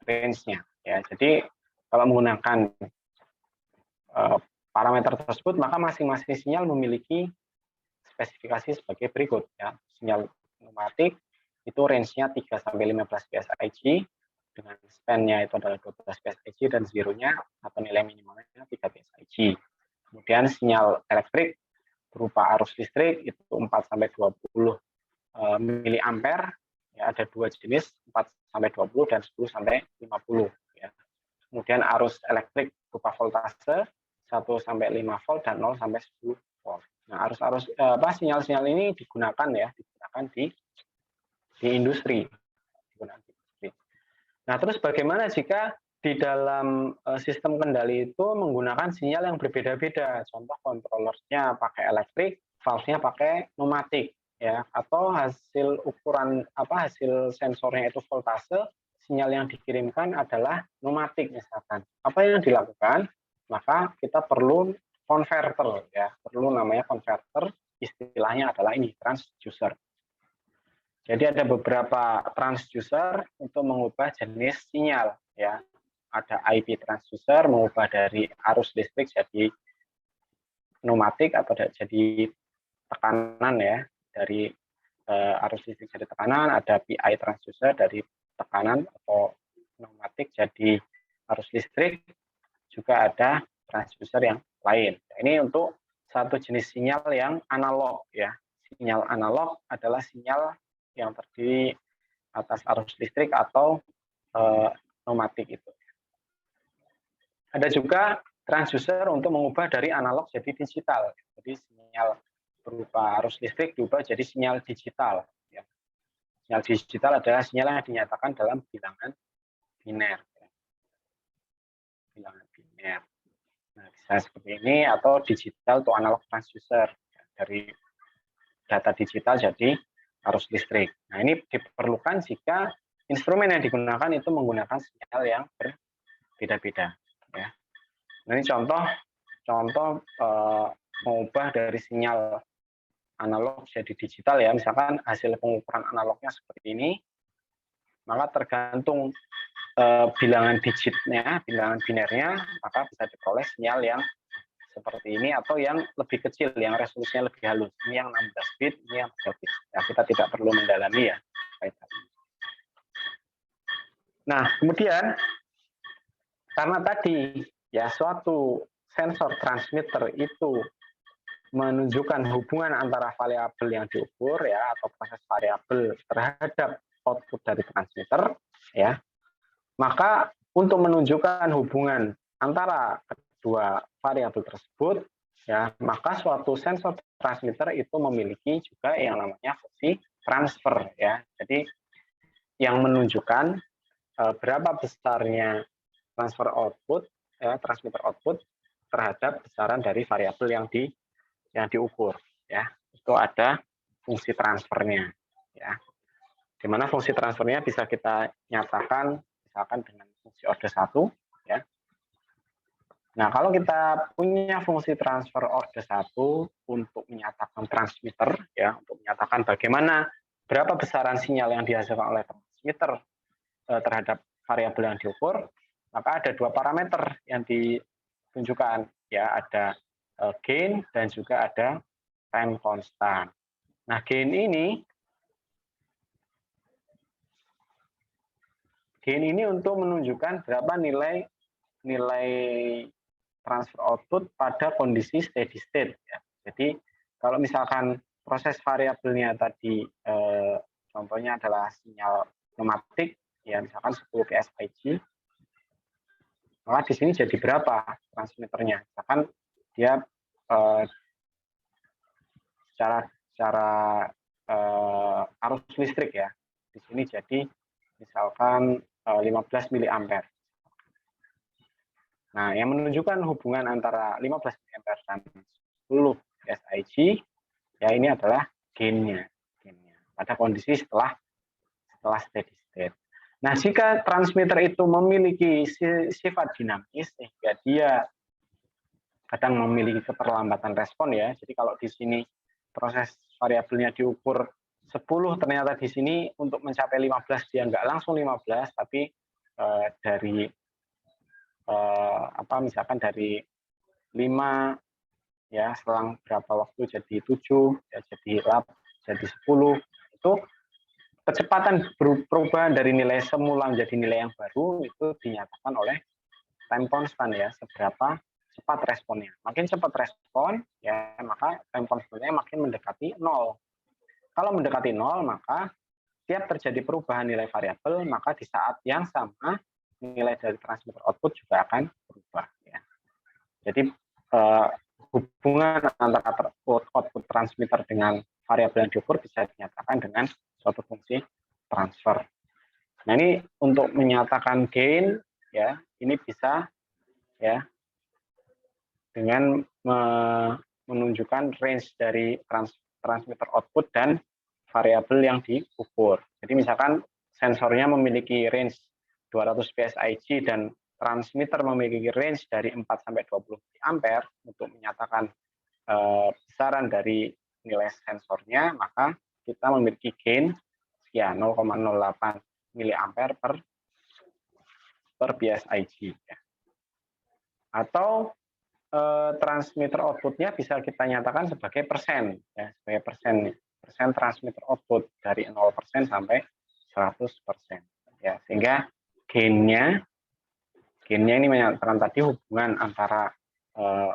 range-nya. Ya, jadi kalau menggunakan parameter tersebut, maka masing-masing sinyal memiliki spesifikasi sebagai berikut ya. Sinyal pneumatik itu range-nya 3 sampai 15 PSIG dengan span-nya itu adalah 12 PSIG dan zeronya atau nilai minimalnya 3 PSIG. Kemudian sinyal elektrik berupa arus listrik itu 4 sampai 20 miliampere ya, ada dua jenis 4 sampai 20 dan 10 sampai 50 ya. Kemudian arus elektrik berupa voltase 1 sampai 5 volt dan 0 sampai 10 volt. Nah, sinyal-sinyal ini digunakan di industri. Nah, terus bagaimana jika di dalam sistem kendali itu menggunakan sinyal yang berbeda-beda? Contoh kontrolernya pakai elektrik, valve-nya pakai pneumatik ya, atau hasil sensornya itu voltase, sinyal yang dikirimkan adalah pneumatik misalkan. Apa yang dilakukan? Maka kita perlu konverter ya, perlu namanya konverter, istilahnya adalah ini transducer. Jadi ada beberapa transducer untuk mengubah jenis sinyal ya. Ada IP transducer mengubah dari arus listrik jadi pneumatik atau jadi tekanan ya, dari arus listrik jadi tekanan. Ada PI transducer dari tekanan atau pneumatik jadi arus listrik. Juga ada transducer yang lain. Ini untuk satu jenis sinyal yang analog ya. Sinyal analog adalah sinyal yang terdiri atas arus listrik atau pneumatik itu. Ada juga transducer untuk mengubah dari analog jadi digital. Jadi sinyal berupa arus listrik diubah jadi sinyal digital. Ya. Sinyal digital adalah sinyal yang dinyatakan dalam bilangan biner. Ya. Bilangan biner. Nah, bisa seperti ini atau digital atau analog transducer. Ya. Dari data digital jadi arus listrik. Nah, ini diperlukan jika instrumen yang digunakan itu menggunakan sinyal yang berbeda-beda. Ya. Nah, ini contoh mengubah dari sinyal analog jadi digital ya. Misalkan hasil pengukuran analognya seperti ini, maka tergantung bilangan digitnya, bilangan binernya, maka bisa diperoleh sinyal yang seperti ini atau yang lebih kecil, yang resolusinya lebih halus. Ini yang 16 bit, ini yang 3 bit. Ya, kita tidak perlu mendalami ya. Nah, kemudian karena tadi ya suatu sensor transmitter itu menunjukkan hubungan antara variabel yang diukur ya atau proses variabel terhadap output dari transmitter ya. Maka untuk menunjukkan hubungan antara kedua variabel tersebut ya, maka suatu sensor transmitter itu memiliki juga yang namanya fungsi transfer ya. Jadi yang menunjukkan berapa besarnya transfer output ya, transmitter output terhadap besaran dari variabel yang diukur ya. Itu ada fungsi transfernya ya. Di mana fungsi transfernya bisa kita nyatakan misalkan dengan fungsi order 1 ya. Nah, kalau kita punya fungsi transfer order 1 untuk menyatakan transmitter ya, untuk menyatakan bagaimana berapa besaran sinyal yang dihasilkan oleh transmitter terhadap variabel yang diukur, maka ada dua parameter yang ditunjukkan ya, ada gain dan juga ada time constant. Nah, gain ini untuk menunjukkan berapa nilai transfer output pada kondisi steady state ya. Jadi kalau misalkan proses variabelnya tadi contohnya adalah sinyal pneumatik ya, misalkan 10 PSIG, maka di sini jadi berapa transmitternya? Misalkan dia secara arus listrik ya, di sini jadi misalkan 15 miliampere. Nah, yang menunjukkan hubungan antara 15 miliampere dan 10 PSIG ya, ini adalah gain-nya pada kondisi setelah steady state. Nah, jika transmitter itu memiliki sifat dinamis sehingga dia kadang memiliki keterlambatan respon ya. Jadi kalau di sini proses variabelnya diukur 10, ternyata di sini untuk mencapai 15 dia nggak langsung 15, tapi misalkan dari 5, ya selang berapa waktu jadi 7, ya jadi 8, jadi 10. Itu kecepatan perubahan dari nilai semula menjadi nilai yang baru itu dinyatakan oleh time constant ya, seberapa cepat responnya. Makin cepat respon, ya maka time constantnya makin mendekati 0. Kalau mendekati 0, maka setiap terjadi perubahan nilai variabel, maka di saat yang sama nilai dari transmitter output juga akan berubah. Ya. Jadi hubungan antara output transmitter dengan variabel yang diukur bisa dinyatakan dengan suatu fungsi transfer. Nah ini untuk menyatakan gain, ya ini bisa ya dengan menunjukkan range dari transmitter output dan variabel yang diukur. Jadi misalkan sensornya memiliki range 200 PSIG dan transmitter memiliki range dari 4 sampai 20 ampere untuk menyatakan besaran dari nilai sensornya, maka kita memiliki gain sekian 0,08 miliampere per PSIG. Ya. Atau transmitter outputnya bisa kita nyatakan sebagai persen, ya, sebagai persen transmitter output dari 0% sampai 100%. Ya, sehingga gainnya ini menyatakan tadi hubungan antara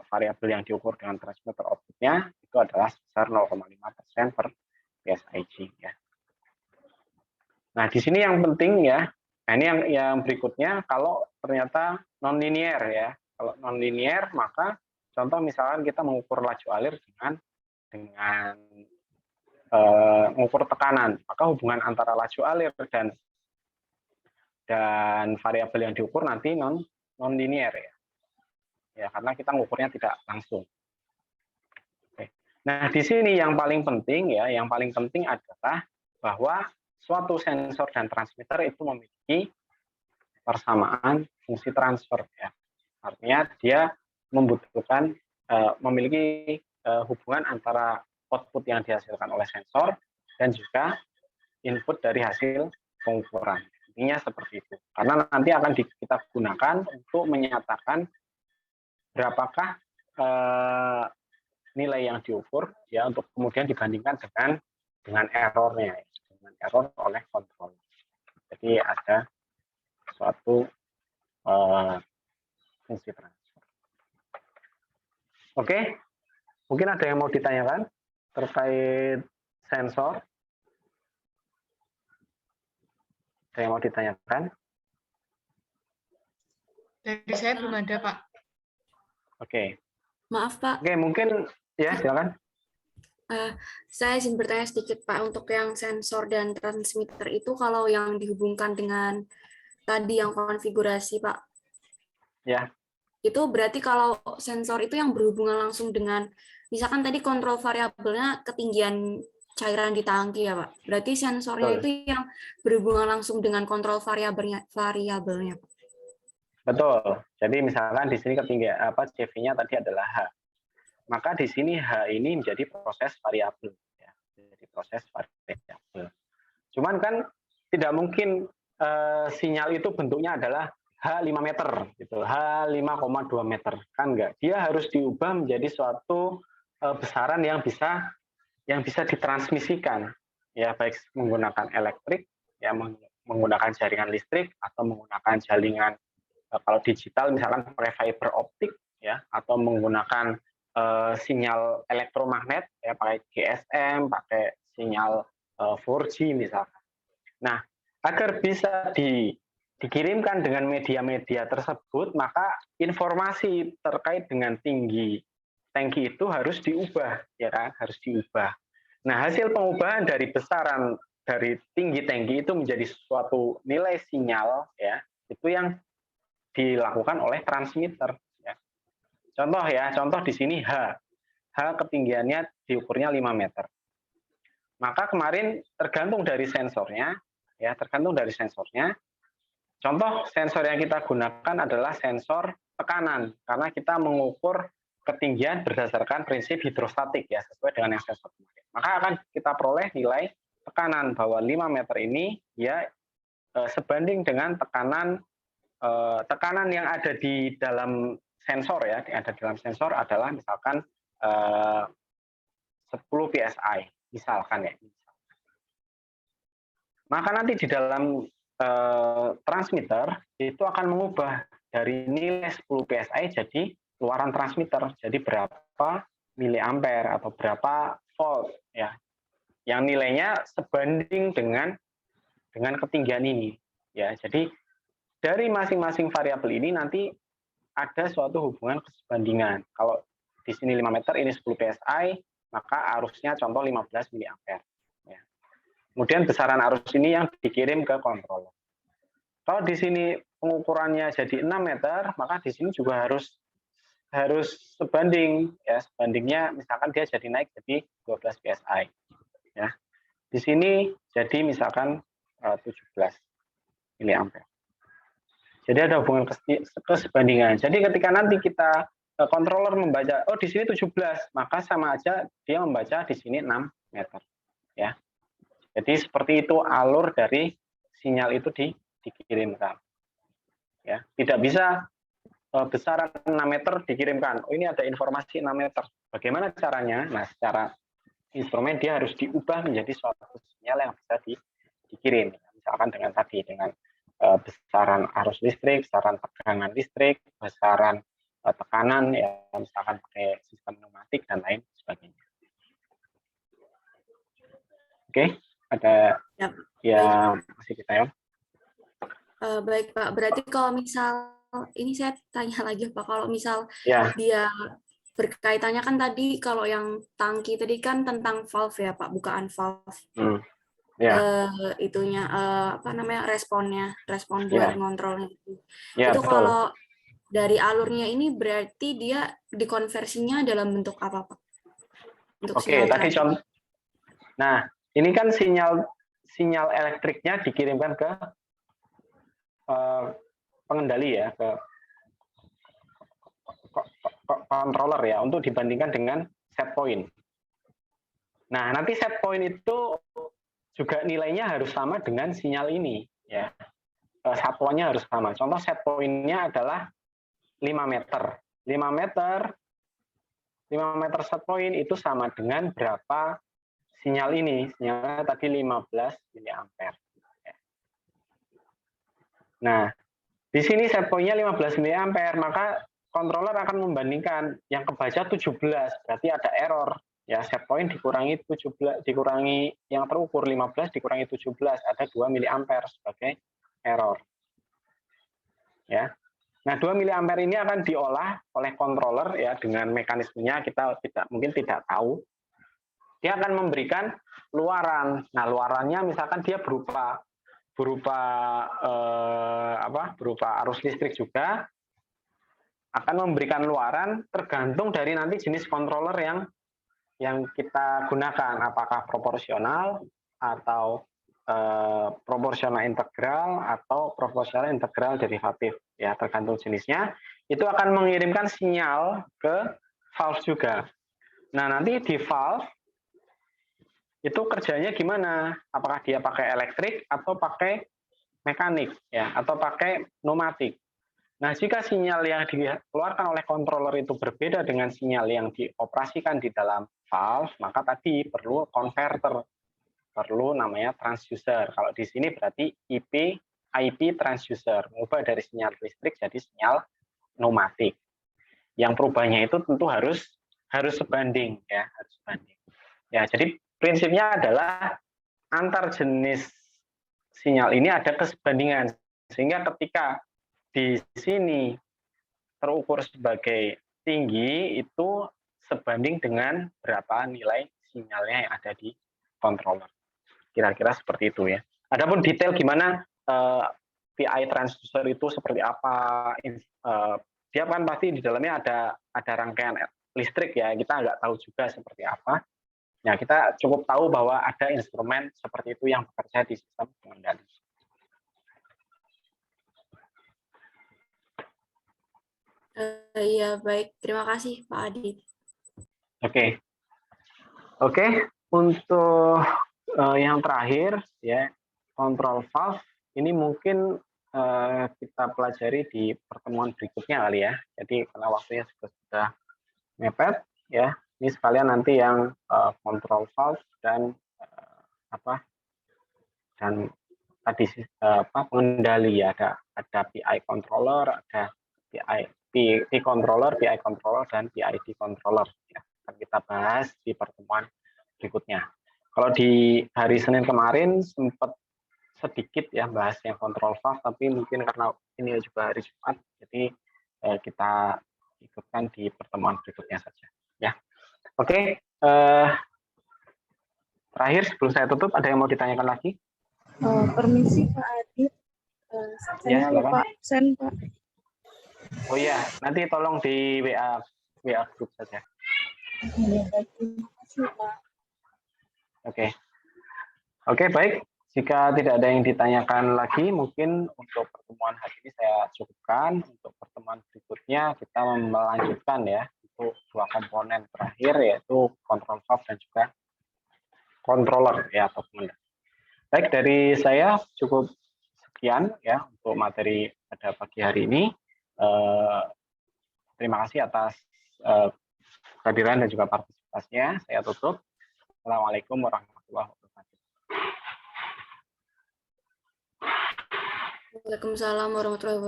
variabel yang diukur dengan transmitter outputnya itu adalah sebesar 0,5% per PSIG. Ya. Nah, di sini yang penting ya, nah ini yang berikutnya kalau ternyata non-linear ya. Kalau non-linear maka contoh misalkan kita mengukur laju alir dengan mengukur tekanan, maka hubungan antara laju alir dan variabel yang diukur nanti non-linear ya. Ya, karena kita mengukurnya tidak langsung. Oke. Nah, di sini yang paling penting ya, yang paling penting adalah bahwa suatu sensor dan transmitter itu memiliki persamaan fungsi transfer ya. Artinya dia membutuhkan memiliki hubungan antara output yang dihasilkan oleh sensor dan juga input dari hasil pengukuran. Intinya seperti itu. Karena nanti akan kita gunakan untuk menyatakan berapakah nilai yang diukur ya untuk kemudian dibandingkan dengan errornya, dengan error oleh controller. Jadi ada suatu fungsi transfer. Oke, mungkin ada yang mau ditanyakan terkait sensor? Ada yang mau ditanyakan? Dari saya belum ada, Pak. Oke. Maaf Pak, Oke, mungkin ya silakan. saya izin bertanya sedikit Pak, untuk yang sensor dan transmitter itu kalau yang dihubungkan dengan tadi yang konfigurasi Pak, Ya. itu berarti kalau sensor itu yang berhubungan langsung dengan, misalkan tadi kontrol variabelnya ketinggian cairan di tangki ya Pak, berarti sensornya itu yang berhubungan langsung dengan kontrol variabelnya Pak. Betul. Jadi misalkan di sini ketinggian CV-nya tadi adalah H. Maka di sini H ini menjadi proses variabel ya. Jadi proses variabel. Cuman kan tidak mungkin sinyal itu bentuknya adalah H 5 meter gitu. H 5,2 meter kan enggak. Dia harus diubah menjadi suatu besaran yang bisa ditransmisikan ya, baik menggunakan elektrik ya, menggunakan jaringan listrik atau menggunakan jaringan kalau digital misalkan pakai fiber optik ya, atau menggunakan sinyal elektromagnet ya, pakai GSM, pakai sinyal 4G misalkan. Nah, agar bisa dikirimkan dengan media-media tersebut, maka informasi terkait dengan tinggi tangki itu harus diubah ya kan, harus diubah. Nah, hasil pengubahan dari besaran dari tinggi tangki itu menjadi suatu nilai sinyal ya, itu yang dilakukan oleh transmitter. Ya. Contoh di sini H ketinggiannya diukurnya 5 meter. Maka kemarin tergantung dari sensornya. Contoh sensor yang kita gunakan adalah sensor tekanan, karena kita mengukur ketinggian berdasarkan prinsip hidrostatik ya, sesuai dengan yang sensor kemarin. Maka akan kita peroleh nilai tekanan bahwa 5 meter ini ya sebanding dengan tekanan yang ada di dalam sensor ya, yang ada di dalam sensor adalah misalkan 10 psi, misalkan ya. Maka nanti di dalam transmitter itu akan mengubah dari nilai 10 psi jadi keluaran transmitter, jadi berapa miliampere atau berapa volt ya, yang nilainya sebanding dengan ketinggian ini ya. Jadi dari masing-masing variabel ini nanti ada suatu hubungan kesebandingan. Kalau di sini 5 meter, ini 10 psi, maka arusnya contoh 15 miliampere. Ya. Kemudian besaran arus ini yang dikirim ke controller. Kalau di sini pengukurannya jadi 6 meter, maka di sini juga harus sebanding ya, sebandingnya misalkan dia jadi naik jadi 12 psi. Ya. Di sini jadi misalkan 17 miliampere. Jadi ada hubungan kesebandingan. Jadi ketika nanti kita controller membaca, oh di sini 17, maka sama aja dia membaca di sini 6 meter. Ya. Jadi seperti itu alur dari sinyal itu dikirimkan. Ya. Tidak bisa besaran 6 meter dikirimkan. Oh ini ada informasi 6 meter. Bagaimana caranya? Nah secara instrumen dia harus diubah menjadi suatu sinyal yang bisa dikirim. Misalkan dengan tadi, dengan besaran arus listrik, besaran tegangan listrik, besaran tekanan, ya misalkan pakai sistem pneumatik dan lain sebagainya. Oke, ada ya masih kita ya. Baik Pak, berarti kalau misal ini saya tanya lagi Pak, kalau misal Ya. dia berkaitannya kan tadi kalau yang tangki tadi kan tentang valve ya Pak, bukaan valve. Ya. Itunya apa namanya respon buat Ya. ngontrolnya itu. Ya, Itu betul. kalau dari alurnya ini berarti dia dikonversinya dalam bentuk apa Pak? Untuk Oke, tadi contoh. Nah, ini kan sinyal elektriknya dikirimkan ke pengendali ya, ke controller ya, untuk dibandingkan dengan set point. Nah, nanti set point itu juga nilainya harus sama dengan sinyal ini ya. Satuannya harus sama. Contoh set point-nya adalah 5 meter. 5 meter set point itu sama dengan berapa sinyal ini? Sinyalnya tadi 15 miliampere. Nah, di sini set point-nya 15 miliampere, maka controller akan membandingkan yang kebaca 17, berarti ada error. Ya, set point dikurangi 17, dikurangi yang terukur 15 dikurangi 17, ada 2 miliampere sebagai error. Ya. Nah, 2 miliampere ini akan diolah oleh controller ya, dengan mekanismenya kita mungkin tidak tahu. Dia akan memberikan luaran. Nah, luarannya misalkan dia berupa arus listrik juga, akan memberikan luaran tergantung dari nanti jenis controller yang kita gunakan, apakah proporsional atau proporsional integral atau proporsional integral derivatif ya, tergantung jenisnya. Itu akan mengirimkan sinyal ke valve juga. Nah, nanti di valve itu kerjanya gimana? Apakah dia pakai elektrik atau pakai mekanik ya, atau pakai pneumatik. Nah, jika sinyal yang dikeluarkan oleh controller itu berbeda dengan sinyal yang dioperasikan di dalam valve, maka tadi perlu converter, perlu namanya transducer. Kalau di sini berarti IP transducer, mengubah dari sinyal listrik jadi sinyal pneumatik. Yang perubahannya itu tentu harus sebanding ya, harus sebanding. Ya, jadi prinsipnya adalah antar jenis sinyal ini ada kesebandingan, sehingga ketika di sini terukur sebagai tinggi itu sebanding dengan berapa nilai sinyalnya yang ada di controller. Kira-kira seperti itu ya. Adapun detail gimana PI transducer itu seperti apa, dia kan pasti di dalamnya ada rangkaian listrik ya, kita nggak tahu juga seperti apa. Nah, kita cukup tahu bahwa ada instrumen seperti itu yang bekerja di sistem pengendali. Iya, baik. Terima kasih, Pak Adit. Oke. Untuk yang terakhir, ya, kontrol valve, ini mungkin kita pelajari di pertemuan berikutnya kali ya. Jadi karena waktunya sudah mepet ya. Ini sekalian nanti yang control valve dan tadi pengendali ya, ada PI controller, ada P controller, PI controller dan PID controller ya. Akan kita bahas di pertemuan berikutnya. Kalau di hari Senin kemarin sempat sedikit ya bahas yang control valve, tapi mungkin karena ini juga hari Jumat, jadi kita ikutkan di pertemuan berikutnya saja ya. Oke, terakhir sebelum saya tutup, ada yang mau ditanyakan lagi? Permisi Pak Adit, Ya, saya lupa absen Pak. Oh iya, nanti tolong di WA grup saja. Ya, baik, terima kasih Pak. Oke, baik. Jika tidak ada yang ditanyakan lagi, mungkin untuk pertemuan hari ini saya cukupkan. Untuk pertemuan berikutnya kita melanjutkan ya untuk dua komponen terakhir, yaitu control valve dan juga controller ya atau pengendali. Baik, dari saya cukup sekian ya untuk materi pada pagi hari ini. Terima kasih atas kehadiran dan juga partisipasinya. Saya tutup. Assalamualaikum warahmatullahi wabarakatuh. Waalaikumsalam warahmatullahi wabarakatuh.